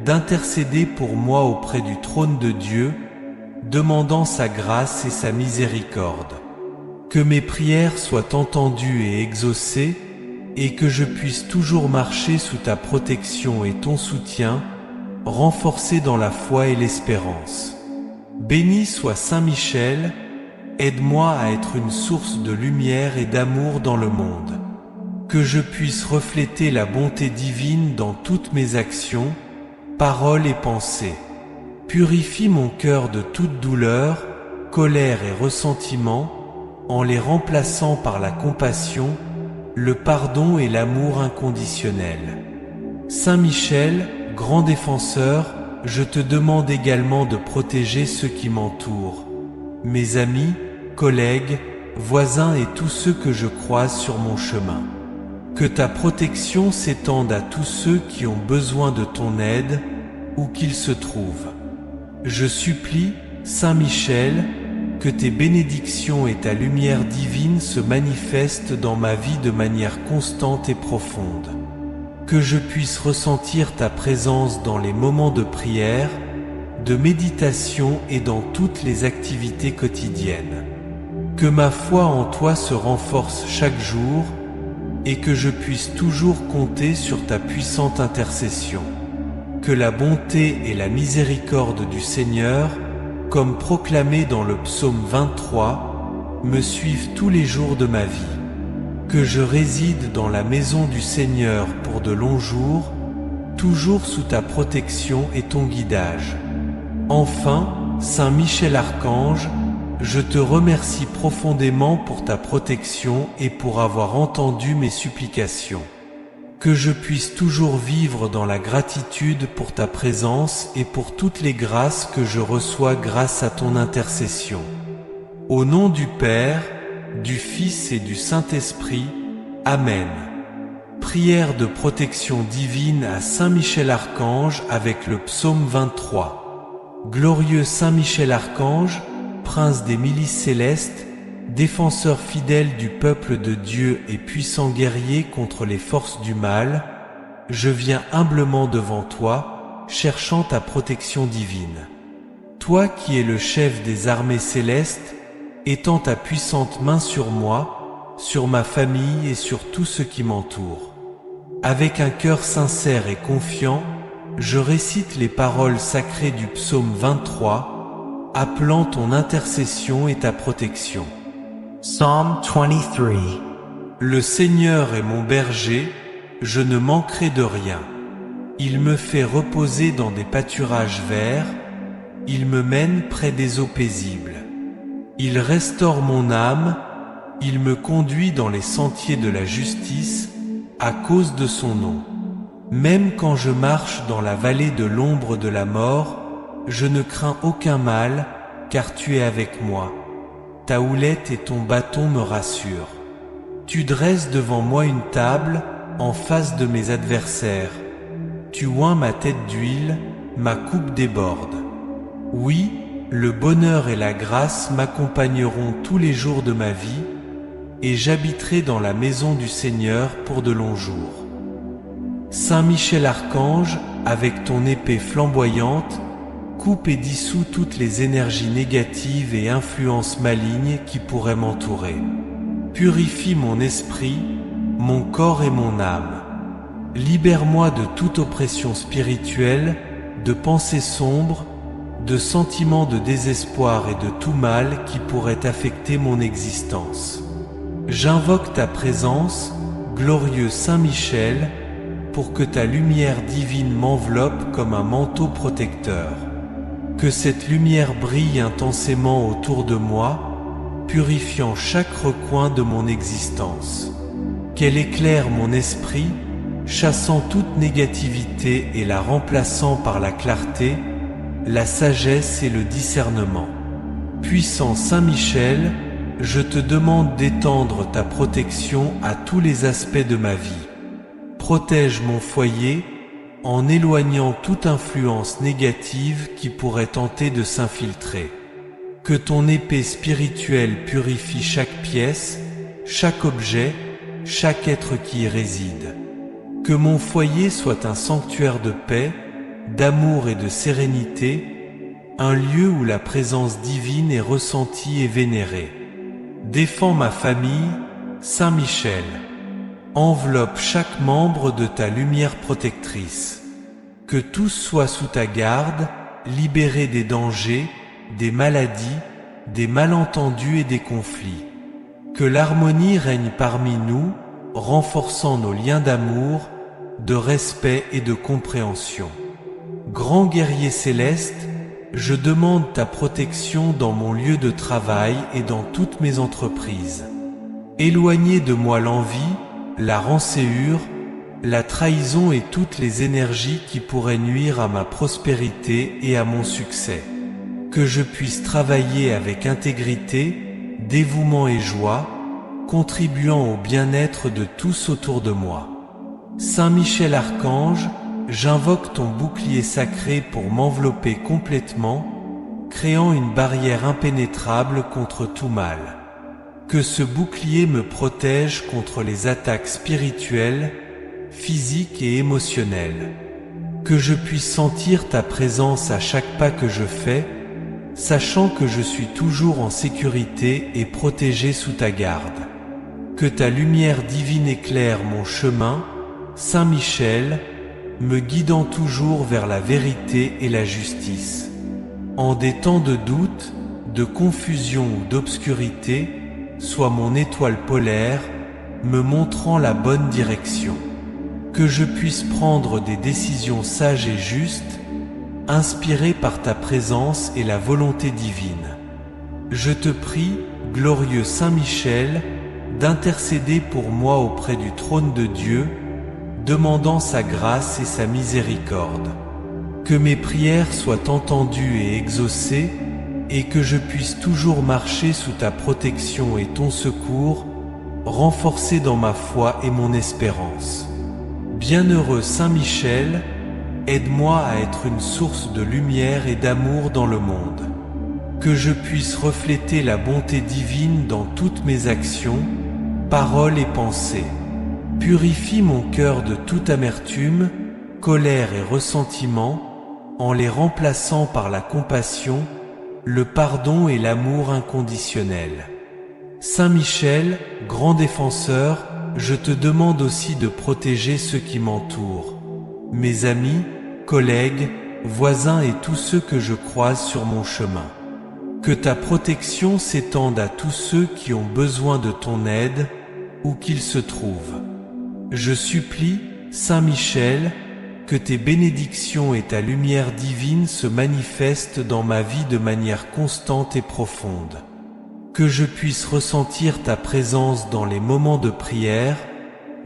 d'intercéder pour moi auprès du trône de Dieu, demandant sa grâce et sa miséricorde. Que mes prières soient entendues et exaucées, et que je puisse toujours marcher sous ta protection et ton soutien, renforcé dans la foi et l'espérance. Béni soit Saint Michel, aide-moi à être une source de lumière et d'amour dans le monde. Que je puisse refléter la bonté divine dans toutes mes actions, paroles et pensées. Purifie mon cœur de toute douleur, colère et ressentiment, en les remplaçant par la compassion, le pardon et l'amour inconditionnel. Saint Michel, grand défenseur, je te demande également de protéger ceux qui m'entourent, mes amis, collègues, voisins et tous ceux que je croise sur mon chemin. Que ta protection s'étende à tous ceux qui ont besoin de ton aide, où qu'ils se trouvent. Je supplie, Saint Michel, que tes bénédictions et ta lumière divine se manifestent dans ma vie de manière constante et profonde. Que je puisse ressentir ta présence dans les moments de prière, de méditation et dans toutes les activités quotidiennes. Que ma foi en toi se renforce chaque jour et que je puisse toujours compter sur ta puissante intercession. Que la bonté et la miséricorde du Seigneur, comme proclamé dans le psaume 23, me suivent tous les jours de ma vie. que je réside dans la maison du Seigneur pour de longs jours, toujours sous ta protection et ton guidage. Enfin, Saint Michel Archange, je te remercie profondément pour ta protection et pour avoir entendu mes supplications. Que je puisse toujours vivre dans la gratitude pour ta présence et pour toutes les grâces que je reçois grâce à ton intercession. Au nom du Père, du Fils et du Saint-Esprit, Amen. Prière de protection divine à Saint Michel Archange avec le psaume 23. Glorieux Saint Michel Archange, prince des milices célestes, défenseur fidèle du peuple de Dieu et puissant guerrier contre les forces du mal, je viens humblement devant toi, cherchant ta protection divine. Toi qui es le chef des armées célestes, étends ta puissante main sur moi, sur ma famille et sur tout ce qui m'entoure. Avec un cœur sincère et confiant, je récite les paroles sacrées du psaume 23, appelant ton intercession et ta protection. Psalm 23. Le Seigneur est mon berger, je ne manquerai de rien. Il me fait reposer dans des pâturages verts, il me mène près des eaux paisibles. Il restaure mon âme, il me conduit dans les sentiers de la justice, à cause de son nom. Même quand je marche dans la vallée de l'ombre de la mort, je ne crains aucun mal, car tu es avec moi. Ta houlette et ton bâton me rassurent. Tu dresses devant moi une table, en face de mes adversaires. Tu oins ma tête d'huile, ma coupe déborde. Oui, le bonheur et la grâce m'accompagneront tous les jours de ma vie, et j'habiterai dans la maison du Seigneur pour de longs jours. Saint Michel Archange, avec ton épée flamboyante, coupe et dissout toutes les énergies négatives et influences malignes qui pourraient m'entourer. Purifie mon esprit, mon corps et mon âme. Libère-moi de toute oppression spirituelle, de pensées sombres, de sentiments de désespoir et de tout mal qui pourrait affecter mon existence. J'invoque ta présence, glorieux Saint Michel, pour que ta lumière divine m'enveloppe comme un manteau protecteur. Que cette lumière brille intensément autour de moi, purifiant chaque recoin de mon existence. Qu'elle éclaire mon esprit, chassant toute négativité et la remplaçant par la clarté, la sagesse et le discernement. Puissant Saint Michel, je te demande d'étendre ta protection à tous les aspects de ma vie. Protège mon foyer, en éloignant toute influence négative qui pourrait tenter de s'infiltrer. Que ton épée spirituelle purifie chaque pièce, chaque objet, chaque être qui y réside. Que mon foyer soit un sanctuaire de paix, d'amour et de sérénité, un lieu où la présence divine est ressentie et vénérée. Défends ma famille, Saint Michel. Enveloppe chaque membre de ta lumière protectrice. Que tous soient sous ta garde, libérés des dangers, des maladies, des malentendus et des conflits. Que l'harmonie règne parmi nous, renforçant nos liens d'amour, de respect et de compréhension. Grand guerrier céleste, je demande ta protection dans mon lieu de travail et dans toutes mes entreprises. Éloignez de moi l'envie, la rancœur, la trahison et toutes les énergies qui pourraient nuire à ma prospérité et à mon succès. Que je puisse travailler avec intégrité, dévouement et joie, contribuant au bien-être de tous autour de moi. Saint Michel Archange, j'invoque ton bouclier sacré pour m'envelopper complètement, créant une barrière impénétrable contre tout mal. Que ce bouclier me protège contre les attaques spirituelles, physiques et émotionnelles. Que je puisse sentir ta présence à chaque pas que je fais, sachant que je suis toujours en sécurité et protégé sous ta garde. Que ta lumière divine éclaire mon chemin, Saint Michel, me guidant toujours vers la vérité et la justice. En des temps de doute, de confusion ou d'obscurité, sois mon étoile polaire, me montrant la bonne direction. Que je puisse prendre des décisions sages et justes, inspirées par ta présence et la volonté divine. Je te prie, glorieux Saint Michel, d'intercéder pour moi auprès du trône de Dieu, demandant sa grâce et sa miséricorde. Que mes prières soient entendues et exaucées, et que je puisse toujours marcher sous ta protection et ton secours, renforcé dans ma foi et mon espérance. Bienheureux Saint Michel, aide-moi à être une source de lumière et d'amour dans le monde. Que je puisse refléter la bonté divine dans toutes mes actions, paroles et pensées. Purifie mon cœur de toute amertume, colère et ressentiment, en les remplaçant par la compassion, le pardon et l'amour inconditionnel. Saint Michel, grand défenseur, je te demande aussi de protéger ceux qui m'entourent, mes amis, collègues, voisins et tous ceux que je croise sur mon chemin. Que ta protection s'étende à tous ceux qui ont besoin de ton aide, où qu'ils se trouvent. Je supplie, Saint Michel, que tes bénédictions et ta lumière divine se manifestent dans ma vie de manière constante et profonde. Que je puisse ressentir ta présence dans les moments de prière,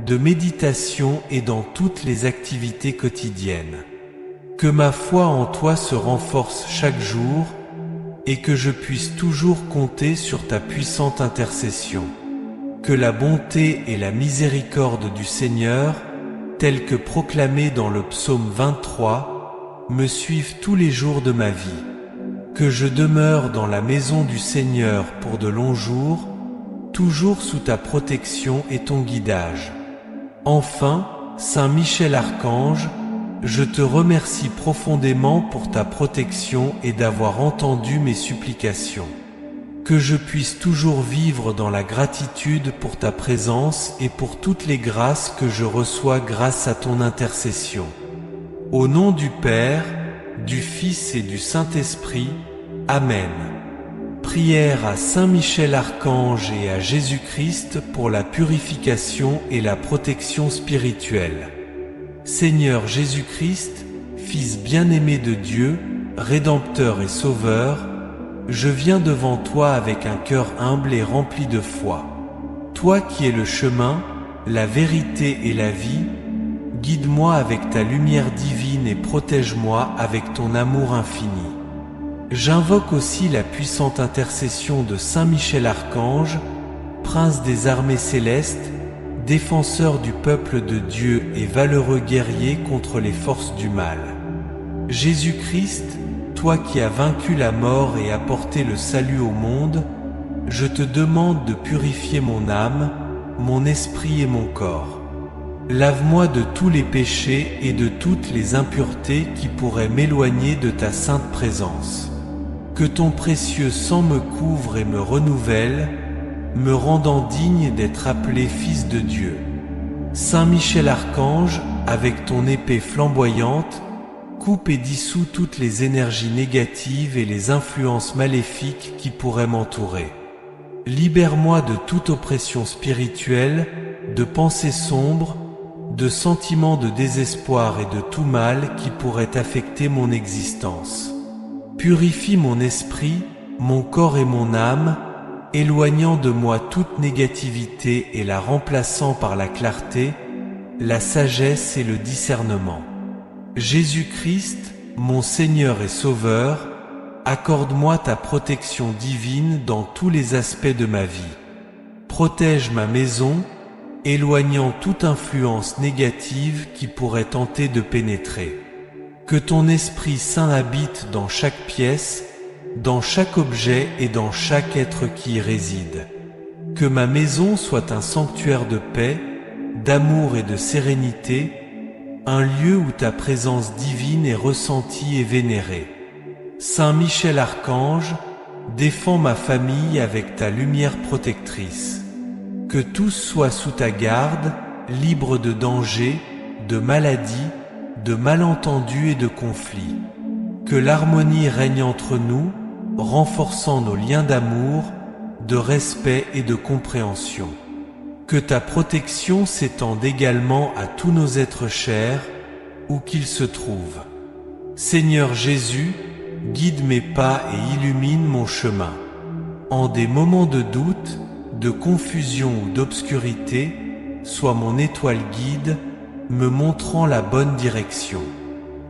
de méditation et dans toutes les activités quotidiennes. Que ma foi en toi se renforce chaque jour et que je puisse toujours compter sur ta puissante intercession. Que la bonté et la miséricorde du Seigneur, telles que proclamées dans le psaume 23, me suivent tous les jours de ma vie. Que je demeure dans la maison du Seigneur pour de longs jours, toujours sous ta protection et ton guidage. Enfin, Saint Michel Archange, je te remercie profondément pour ta protection et d'avoir entendu mes supplications. Que je puisse toujours vivre dans la gratitude pour ta présence et pour toutes les grâces que je reçois grâce à ton intercession. Au nom du Père, du Fils et du Saint-Esprit. Amen. Prière à Saint Michel Archange et à Jésus-Christ pour la purification et la protection spirituelle. Seigneur Jésus-Christ, Fils bien-aimé de Dieu, Rédempteur et Sauveur, je viens devant toi avec un cœur humble et rempli de foi. Toi qui es le chemin, la vérité et la vie, guide-moi avec ta lumière divine et protège-moi avec ton amour infini. J'invoque aussi la puissante intercession de Saint Michel Archange, Prince des armées célestes, défenseur du peuple de Dieu et valeureux guerrier contre les forces du mal. Jésus-Christ, toi qui as vaincu la mort et apporté le salut au monde, je te demande de purifier mon âme, mon esprit et mon corps. Lave-moi de tous les péchés et de toutes les impuretés qui pourraient m'éloigner de ta sainte présence. Que ton précieux sang me couvre et me renouvelle, me rendant digne d'être appelé fils de Dieu. Saint Michel Archange, avec ton épée flamboyante, coupe et dissout toutes les énergies négatives et les influences maléfiques qui pourraient m'entourer. Libère-moi de toute oppression spirituelle, de pensées sombres, de sentiments de désespoir et de tout mal qui pourrait affecter mon existence. Purifie mon esprit, mon corps et mon âme, éloignant de moi toute négativité et la remplaçant par la clarté, la sagesse et le discernement. Jésus-Christ, mon Seigneur et Sauveur, accorde-moi ta protection divine dans tous les aspects de ma vie. Protège ma maison, éloignant toute influence négative qui pourrait tenter de pénétrer. Que ton Esprit Saint habite dans chaque pièce, dans chaque objet et dans chaque être qui y réside. Que ma maison soit un sanctuaire de paix, d'amour et de sérénité, un lieu où ta présence divine est ressentie et vénérée. Saint Michel Archange, défends ma famille avec ta lumière protectrice. Que tous soient sous ta garde, libres de danger, de maladies, de malentendus et de conflits. Que l'harmonie règne entre nous, renforçant nos liens d'amour, de respect et de compréhension. Que ta protection s'étende également à tous nos êtres chers, où qu'ils se trouvent. Seigneur Jésus, guide mes pas et illumine mon chemin. En des moments de doute, de confusion ou d'obscurité, sois mon étoile guide, me montrant la bonne direction.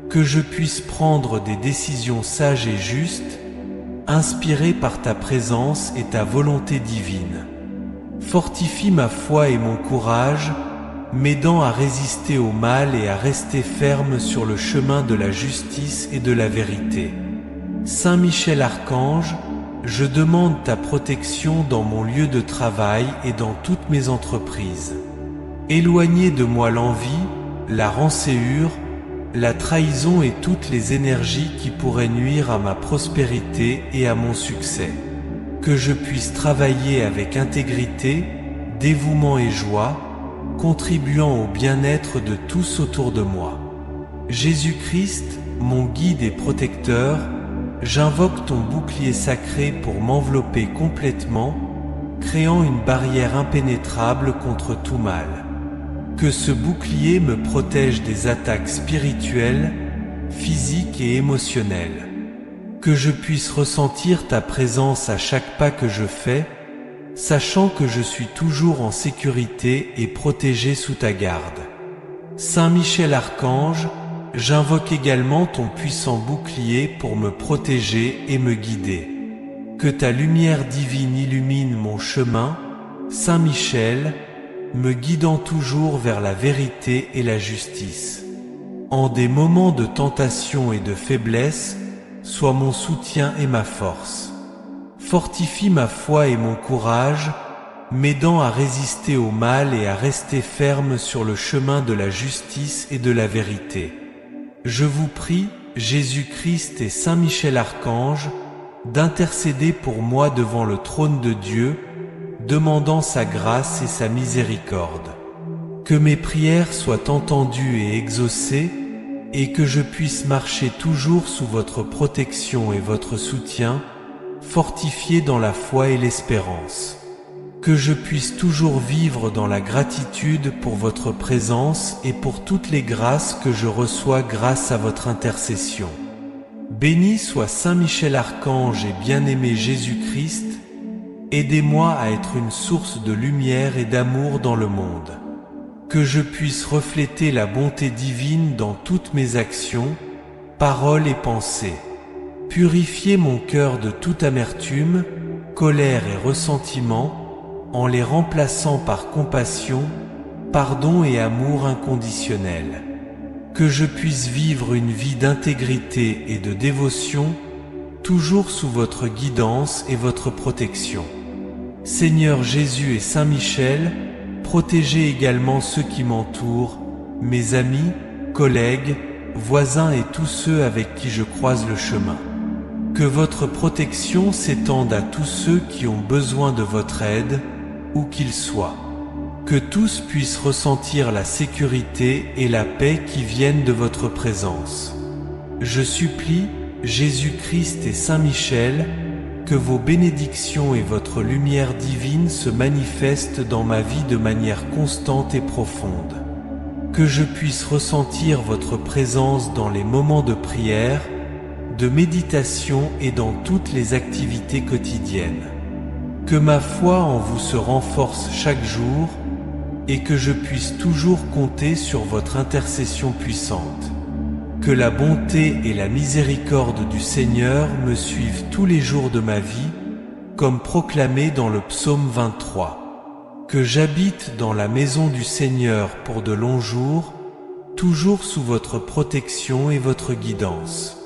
Que je puisse prendre des décisions sages et justes, inspirées par ta présence et ta volonté divine. Fortifie ma foi et mon courage, m'aidant à résister au mal et à rester ferme sur le chemin de la justice et de la vérité. Saint Michel Archange, je demande ta protection dans mon lieu de travail et dans toutes mes entreprises. Éloignez de moi l'envie, la rancœur, la trahison et toutes les énergies qui pourraient nuire à ma prospérité et à mon succès. Que je puisse travailler avec intégrité, dévouement et joie, contribuant au bien-être de tous autour de moi. Jésus-Christ, mon guide et protecteur, j'invoque ton bouclier sacré pour m'envelopper complètement, créant une barrière impénétrable contre tout mal. Que ce bouclier me protège des attaques spirituelles, physiques et émotionnelles. Que je puisse ressentir ta présence à chaque pas que je fais, sachant que je suis toujours en sécurité et protégé sous ta garde. Saint Michel Archange, j'invoque également ton puissant bouclier pour me protéger et me guider. Que ta lumière divine illumine mon chemin, Saint Michel, me guidant toujours vers la vérité et la justice. En des moments de tentation et de faiblesse, sois mon soutien et ma force. Fortifie ma foi et mon courage, m'aidant à résister au mal et à rester ferme sur le chemin de la justice et de la vérité. Je vous prie, Jésus-Christ et Saint Michel Archange, d'intercéder pour moi devant le trône de Dieu, demandant sa grâce et sa miséricorde. Que mes prières soient entendues et exaucées, et que je puisse marcher toujours sous votre protection et votre soutien, fortifié dans la foi et l'espérance. Que je puisse toujours vivre dans la gratitude pour votre présence et pour toutes les grâces que je reçois grâce à votre intercession. Béni soit Saint Michel Archange et bien-aimé Jésus-Christ, aidez-moi à être une source de lumière et d'amour dans le monde. Que je puisse refléter la bonté divine dans toutes mes actions, paroles et pensées. Purifiez mon cœur de toute amertume, colère et ressentiment, en les remplaçant par compassion, pardon et amour inconditionnel. Que je puisse vivre une vie d'intégrité et de dévotion, toujours sous votre guidance et votre protection. Seigneur Jésus et Saint Michel, protégez également ceux qui m'entourent, mes amis, collègues, voisins et tous ceux avec qui je croise le chemin. Que votre protection s'étende à tous ceux qui ont besoin de votre aide, où qu'ils soient. Que tous puissent ressentir la sécurité et la paix qui viennent de votre présence. Je supplie, Jésus-Christ et Saint Michel, que vos bénédictions et votre lumière divine se manifestent dans ma vie de manière constante et profonde. Que je puisse ressentir votre présence dans les moments de prière, de méditation et dans toutes les activités quotidiennes. Que ma foi en vous se renforce chaque jour et que je puisse toujours compter sur votre intercession puissante. Que la bonté et la miséricorde du Seigneur me suivent tous les jours de ma vie, comme proclamé dans le psaume 23. Que j'habite dans la maison du Seigneur pour de longs jours, toujours sous votre protection et votre guidance.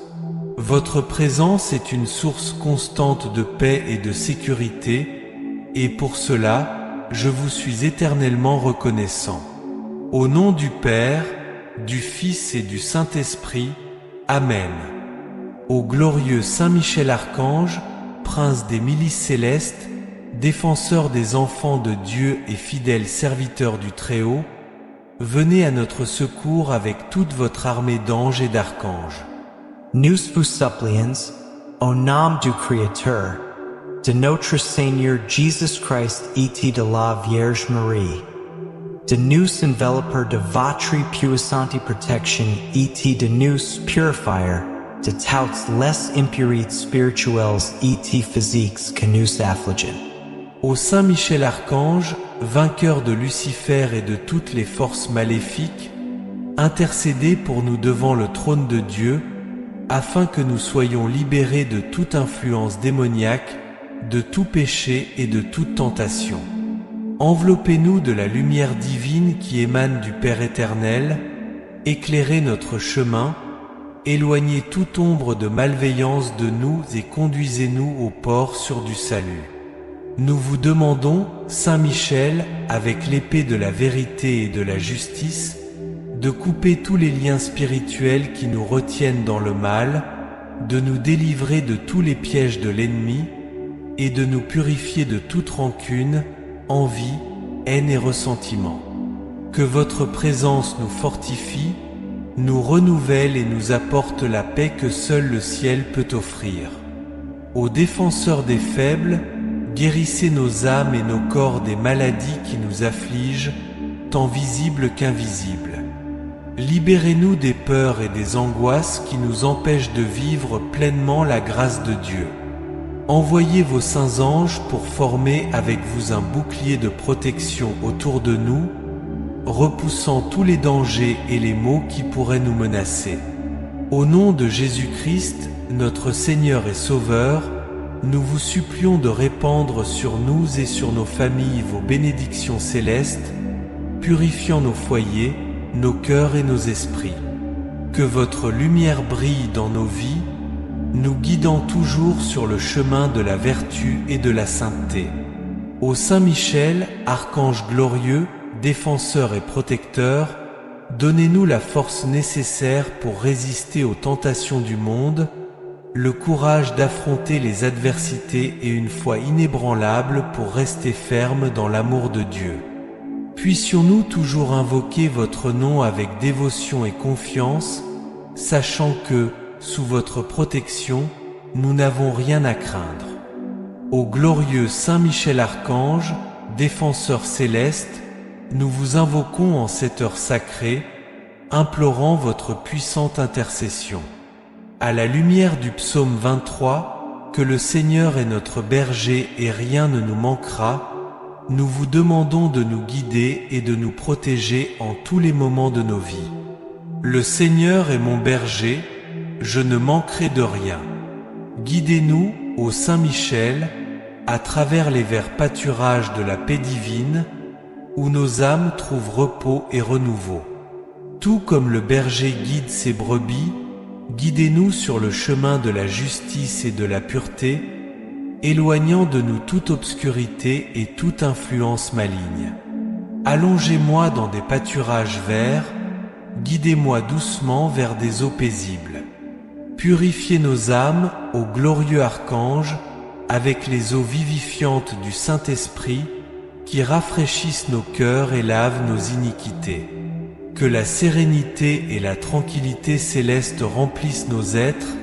Votre présence est une source constante de paix et de sécurité, et pour cela, je vous suis éternellement reconnaissant. Au nom du Père, du Fils et du Saint-Esprit, Amen. Ô glorieux Saint Michel Archange, prince des milices célestes, défenseur des enfants de Dieu et fidèle serviteur du Très-Haut, venez à notre secours avec toute votre armée d'anges et d'archanges. Nous vous supplions, au nom du Créateur, de notre Seigneur Jesus Christ et de la Vierge Marie, de nous envelopper de votre puissante protection et de nous purifier de toutes les impurités spirituelles et physiques que nous affligent. Ô Saint Michel Archange, vainqueur de Lucifer et de toutes les forces maléfiques, intercédez pour nous devant le trône de Dieu, afin que nous soyons libérés de toute influence démoniaque, de tout péché et de toute tentation. Enveloppez-nous de la lumière divine qui émane du Père éternel, éclairez notre chemin, éloignez toute ombre de malveillance de nous et conduisez-nous au port sûr du salut. Nous vous demandons, Saint Michel, avec l'épée de la vérité et de la justice, de couper tous les liens spirituels qui nous retiennent dans le mal, de nous délivrer de tous les pièges de l'ennemi et de nous purifier de toute rancune, envie, haine et ressentiment. Que votre présence nous fortifie, nous renouvelle et nous apporte la paix que seul le ciel peut offrir. Ô défenseurs des faibles, guérissez nos âmes et nos corps des maladies qui nous affligent, tant visibles qu'invisibles. Libérez-nous des peurs et des angoisses qui nous empêchent de vivre pleinement la grâce de Dieu. Envoyez vos saints anges pour former avec vous un bouclier de protection autour de nous, repoussant tous les dangers et les maux qui pourraient nous menacer. Au nom de Jésus-Christ, notre Seigneur et Sauveur, nous vous supplions de répandre sur nous et sur nos familles vos bénédictions célestes, purifiant nos foyers, nos cœurs et nos esprits. Que votre lumière brille dans nos vies, nous guidant toujours sur le chemin de la vertu et de la sainteté. Ô Saint Michel, archange glorieux, défenseur et protecteur, donnez-nous la force nécessaire pour résister aux tentations du monde, le courage d'affronter les adversités et une foi inébranlable pour rester ferme dans l'amour de Dieu. Puissions-nous toujours invoquer votre nom avec dévotion et confiance, sachant que, sous votre protection, nous n'avons rien à craindre. Ô glorieux Saint Michel Archange, défenseur céleste, nous vous invoquons en cette heure sacrée, implorant votre puissante intercession. À la lumière du psaume 23, que le Seigneur est notre berger et rien ne nous manquera, nous vous demandons de nous guider et de nous protéger en tous les moments de nos vies. Le Seigneur est mon berger, je ne manquerai de rien. Guidez-nous, ô Saint Michel, à travers les verts pâturages de la paix divine, où nos âmes trouvent repos et renouveau. Tout comme le berger guide ses brebis, guidez-nous sur le chemin de la justice et de la pureté, éloignant de nous toute obscurité et toute influence maligne. Allongez-moi dans des pâturages verts, guidez-moi doucement vers des eaux paisibles. Purifiez nos âmes, ô glorieux archange, avec les eaux vivifiantes du Saint-Esprit, qui rafraîchissent nos cœurs et lavent nos iniquités. Que la sérénité et la tranquillité céleste remplissent nos êtres,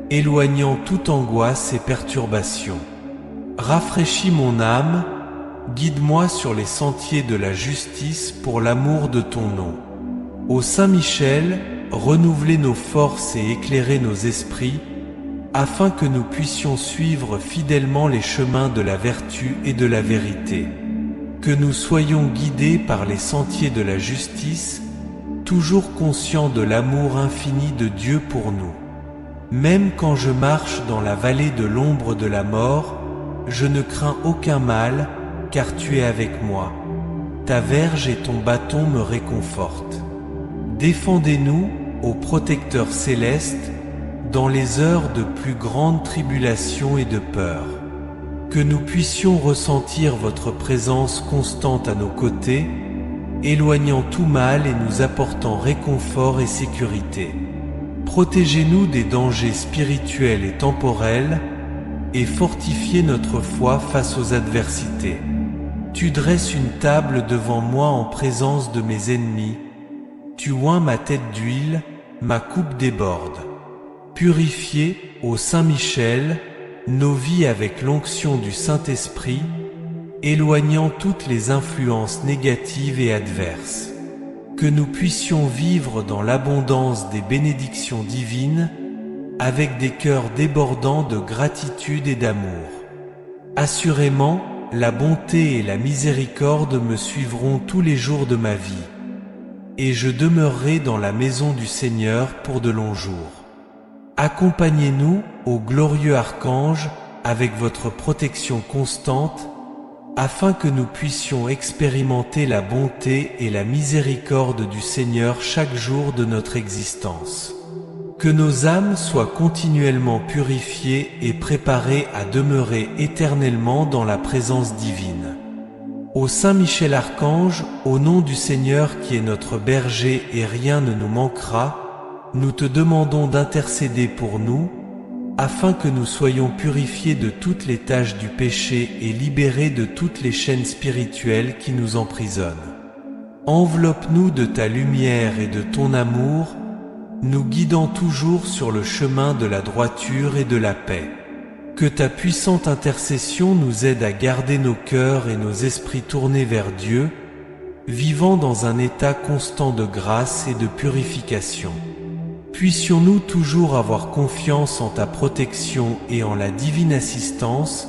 éloignant toute angoisse et perturbation. Rafraîchis mon âme, guide-moi sur les sentiers de la justice pour l'amour de ton nom. Ô Saint Michel, renouvelez nos forces et éclairez nos esprits, afin que nous puissions suivre fidèlement les chemins de la vertu et de la vérité. Que nous soyons guidés par les sentiers de la justice, toujours conscients de l'amour infini de Dieu pour nous. Même quand je marche dans la vallée de l'ombre de la mort, je ne crains aucun mal, car tu es avec moi. Ta verge et ton bâton me réconfortent. Défendez-nous, ô protecteur céleste, dans les heures de plus grande tribulation et de peur. Que nous puissions ressentir votre présence constante à nos côtés, éloignant tout mal et nous apportant réconfort et sécurité. Protégez-nous des dangers spirituels et temporels, et fortifiez notre foi face aux adversités. Tu dresses une table devant moi en présence de mes ennemis. Tu oins ma tête d'huile, ma coupe déborde. Purifiez, ô Saint Michel, nos vies avec l'onction du Saint-Esprit, éloignant toutes les influences négatives et adverses. Que nous puissions vivre dans l'abondance des bénédictions divines, avec des cœurs débordants de gratitude et d'amour. Assurément, la bonté et la miséricorde me suivront tous les jours de ma vie, et je demeurerai dans la maison du Seigneur pour de longs jours. Accompagnez-nous, ô glorieux archange, avec votre protection constante, afin que nous puissions expérimenter la bonté et la miséricorde du Seigneur chaque jour de notre existence. Que nos âmes soient continuellement purifiées et préparées à demeurer éternellement dans la présence divine. Ô Saint Michel Archange, au nom du Seigneur qui est notre berger et rien ne nous manquera, nous te demandons d'intercéder pour nous, afin que nous soyons purifiés de toutes les tâches du péché et libérés de toutes les chaînes spirituelles qui nous emprisonnent. Enveloppe-nous de ta lumière et de ton amour, nous guidant toujours sur le chemin de la droiture et de la paix. Que ta puissante intercession nous aide à garder nos cœurs et nos esprits tournés vers Dieu, vivant dans un état constant de grâce et de purification. Puissions-nous toujours avoir confiance en ta protection et en la divine assistance,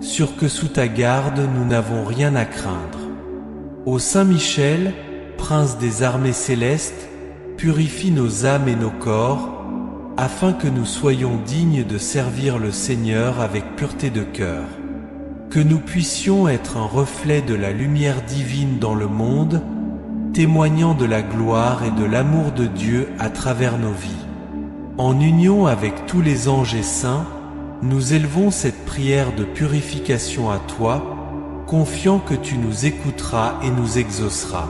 sûr que sous ta garde nous n'avons rien à craindre. Ô Saint Michel, prince des armées célestes, purifie nos âmes et nos corps, afin que nous soyons dignes de servir le Seigneur avec pureté de cœur. Que nous puissions être un reflet de la lumière divine dans le monde, témoignant de la gloire et de l'amour de Dieu à travers nos vies. En union avec tous les anges et saints, nous élevons cette prière de purification à toi, confiant que tu nous écouteras et nous exauceras.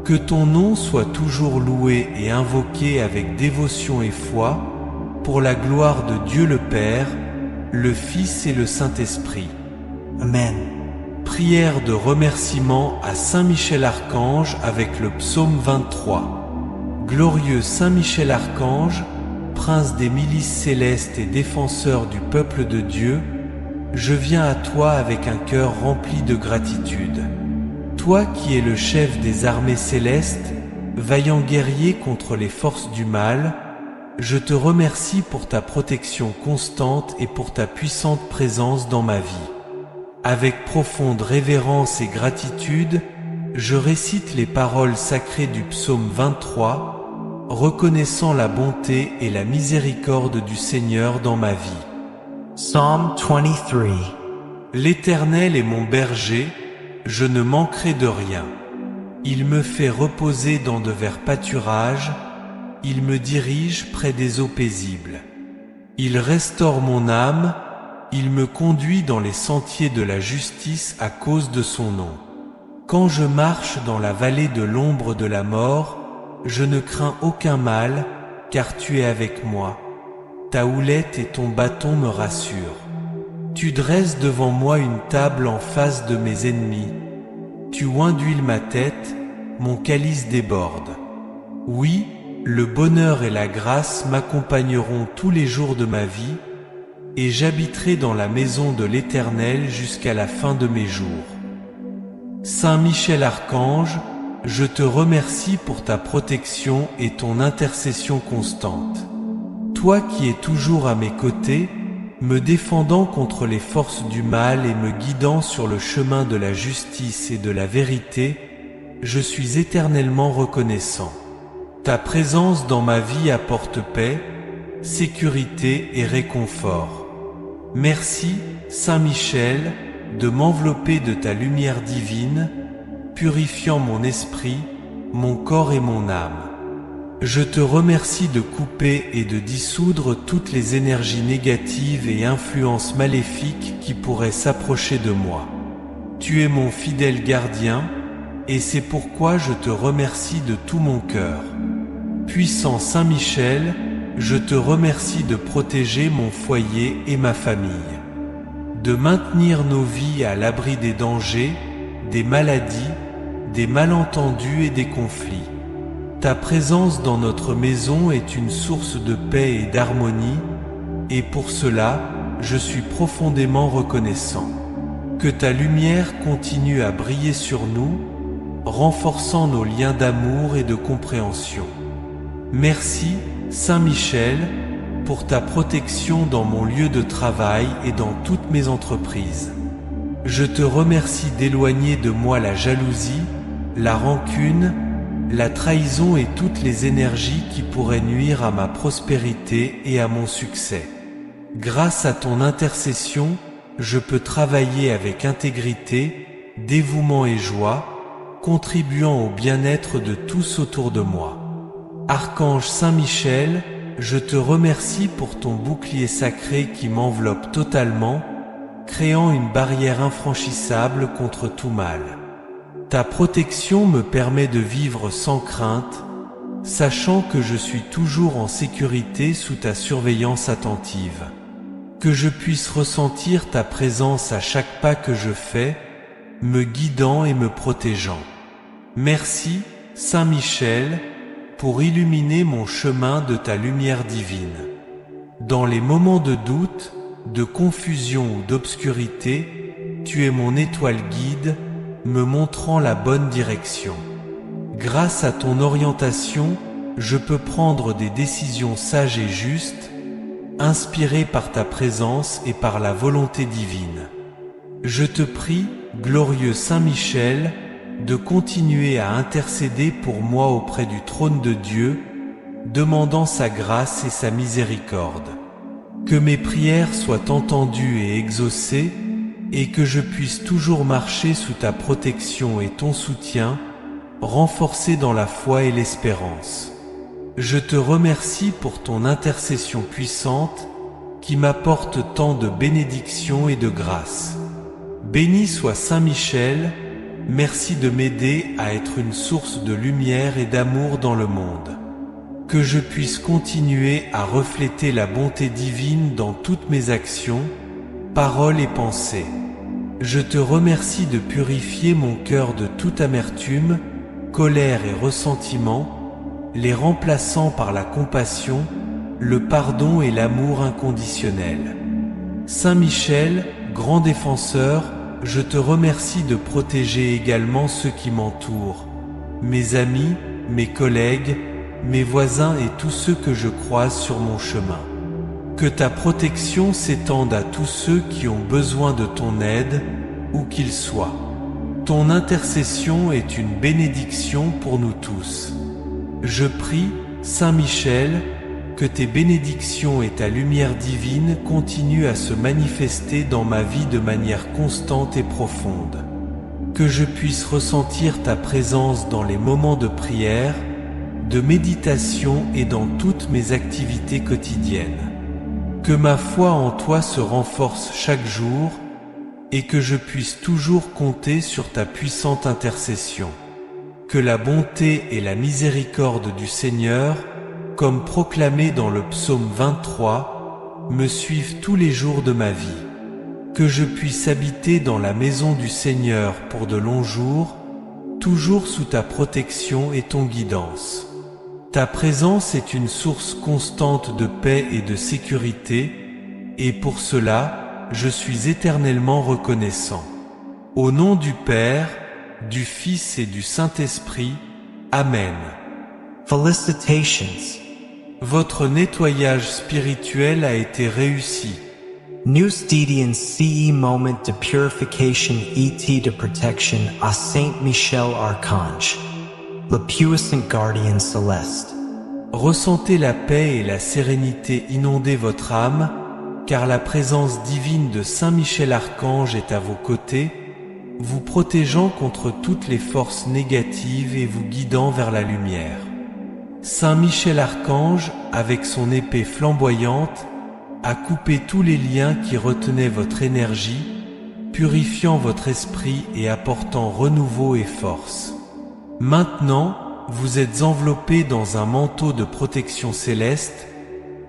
Que ton nom soit toujours loué et invoqué avec dévotion et foi, pour la gloire de Dieu le Père, le Fils et le Saint-Esprit. Amen. Prière de remerciement à Saint Michel Archange avec le psaume 23. Glorieux Saint Michel Archange, prince des milices célestes et défenseur du peuple de Dieu, je viens à toi avec un cœur rempli de gratitude. Toi qui es le chef des armées célestes, vaillant guerrier contre les forces du mal, je te remercie pour ta protection constante et pour ta puissante présence dans ma vie. Avec profonde révérence et gratitude, je récite les paroles sacrées du psaume 23, reconnaissant la bonté et la miséricorde du Seigneur dans ma vie. Psalm 23. L'Éternel est mon berger, je ne manquerai de rien. Il me fait reposer dans de verts pâturages, il me dirige près des eaux paisibles. Il restaure mon âme, il me conduit dans les sentiers de la justice à cause de son nom. Quand je marche dans la vallée de l'ombre de la mort, je ne crains aucun mal, car tu es avec moi. Ta houlette et ton bâton me rassurent. Tu dresses devant moi une table en face de mes ennemis. Tu oins d'huile ma tête, mon calice déborde. Oui, le bonheur et la grâce m'accompagneront tous les jours de ma vie, et j'habiterai dans la maison de l'Éternel jusqu'à la fin de mes jours. Saint Michel Archange, je te remercie pour ta protection et ton intercession constante. Toi qui es toujours à mes côtés, me défendant contre les forces du mal et me guidant sur le chemin de la justice et de la vérité, je suis éternellement reconnaissant. Ta présence dans ma vie apporte paix, sécurité et réconfort. Merci, Saint Michel, de m'envelopper de ta lumière divine, purifiant mon esprit, mon corps et mon âme. Je te remercie de couper et de dissoudre toutes les énergies négatives et influences maléfiques qui pourraient s'approcher de moi. Tu es mon fidèle gardien, et c'est pourquoi je te remercie de tout mon cœur. Puissant Saint Michel, je te remercie de protéger mon foyer et ma famille, de maintenir nos vies à l'abri des dangers, des maladies, des malentendus et des conflits. Ta présence dans notre maison est une source de paix et d'harmonie, et pour cela, je suis profondément reconnaissant. Que ta lumière continue à briller sur nous, renforçant nos liens d'amour et de compréhension. Merci, Saint Michel, pour ta protection dans mon lieu de travail et dans toutes mes entreprises. Je te remercie d'éloigner de moi la jalousie, la rancune, la trahison et toutes les énergies qui pourraient nuire à ma prospérité et à mon succès. Grâce à ton intercession, je peux travailler avec intégrité, dévouement et joie, contribuant au bien-être de tous autour de moi. Archange Saint Michel, je te remercie pour ton bouclier sacré qui m'enveloppe totalement, créant une barrière infranchissable contre tout mal. Ta protection me permet de vivre sans crainte, sachant que je suis toujours en sécurité sous ta surveillance attentive. Que je puisse ressentir ta présence à chaque pas que je fais, me guidant et me protégeant. Merci, Saint Michel, pour illuminer mon chemin de ta lumière divine. Dans les moments de doute, de confusion ou d'obscurité, tu es mon étoile guide, me montrant la bonne direction. Grâce à ton orientation, je peux prendre des décisions sages et justes, inspirées par ta présence et par la volonté divine. Je te prie, glorieux Saint Michel, de continuer à intercéder pour moi auprès du trône de Dieu, demandant sa grâce et sa miséricorde. Que mes prières soient entendues et exaucées, et que je puisse toujours marcher sous ta protection et ton soutien, renforcé dans la foi et l'espérance. Je te remercie pour ton intercession puissante, qui m'apporte tant de bénédictions et de grâce. Béni soit Saint Michel, merci de m'aider à être une source de lumière et d'amour dans le monde. Que je puisse continuer à refléter la bonté divine dans toutes mes actions, paroles et pensées. Je te remercie de purifier mon cœur de toute amertume, colère et ressentiment, les remplaçant par la compassion, le pardon et l'amour inconditionnel. Saint Michel, grand défenseur, je te remercie de protéger également ceux qui m'entourent, mes amis, mes collègues, mes voisins et tous ceux que je croise sur mon chemin. Que ta protection s'étende à tous ceux qui ont besoin de ton aide, où qu'ils soient. Ton intercession est une bénédiction pour nous tous. Je prie, Saint Michel, que tes bénédictions et ta lumière divine continuent à se manifester dans ma vie de manière constante et profonde. Que je puisse ressentir ta présence dans les moments de prière, de méditation et dans toutes mes activités quotidiennes. Que ma foi en toi se renforce chaque jour et que je puisse toujours compter sur ta puissante intercession. Que la bonté et la miséricorde du Seigneur, comme proclamé dans le psaume 23, me suivent tous les jours de ma vie. Que je puisse habiter dans la maison du Seigneur pour de longs jours, toujours sous ta protection et ton guidance. Ta présence est une source constante de paix et de sécurité, et pour cela, je suis éternellement reconnaissant. Au nom du Père, du Fils et du Saint-Esprit, Amen. Felicitations. Votre nettoyage spirituel a été réussi. New Stedian CE moment de purification et de protection à Saint Michel Archange, le puissant gardien céleste. Ressentez la paix et la sérénité inonder votre âme, car la présence divine de Saint Michel Archange est à vos côtés, vous protégeant contre toutes les forces négatives et vous guidant vers la lumière. Saint Michel Archange, avec son épée flamboyante, a coupé tous les liens qui retenaient votre énergie, purifiant votre esprit et apportant renouveau et force. Maintenant, vous êtes enveloppé dans un manteau de protection céleste,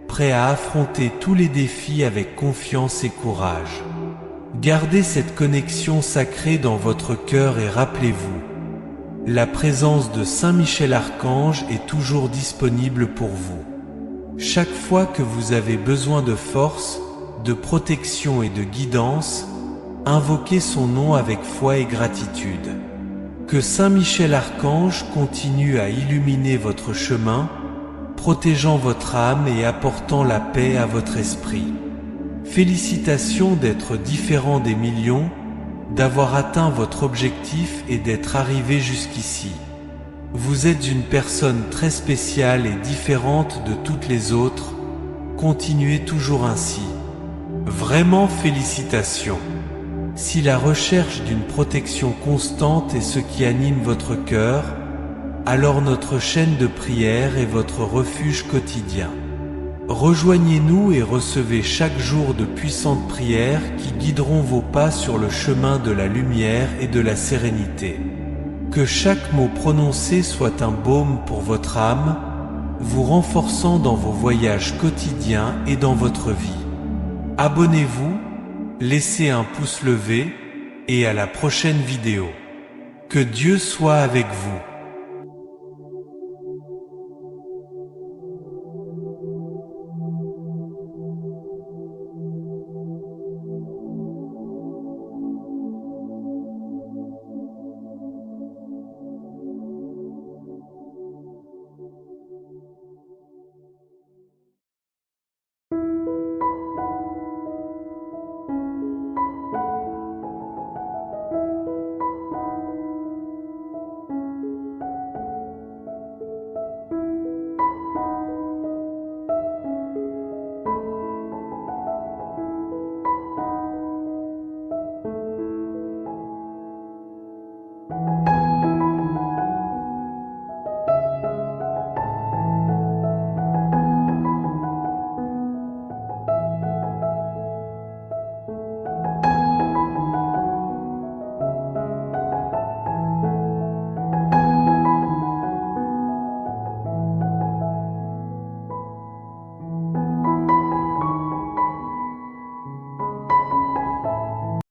prêt à affronter tous les défis avec confiance et courage. Gardez cette connexion sacrée dans votre cœur et rappelez-vous, la présence de Saint Michel Archange est toujours disponible pour vous. Chaque fois que vous avez besoin de force, de protection et de guidance, invoquez son nom avec foi et gratitude. Que Saint Michel Archange continue à illuminer votre chemin, protégeant votre âme et apportant la paix à votre esprit. Félicitations d'être différent des millions, d'avoir atteint votre objectif et d'être arrivé jusqu'ici. Vous êtes une personne très spéciale et différente de toutes les autres. Continuez toujours ainsi. Vraiment félicitations. Si la recherche d'une protection constante est ce qui anime votre cœur, alors notre chaîne de prière est votre refuge quotidien. Rejoignez-nous et recevez chaque jour de puissantes prières qui guideront vos pas sur le chemin de la lumière et de la sérénité. Que chaque mot prononcé soit un baume pour votre âme, vous renforçant dans vos voyages quotidiens et dans votre vie. Abonnez-vous, laissez un pouce levé, et à la prochaine vidéo. Que Dieu soit avec vous.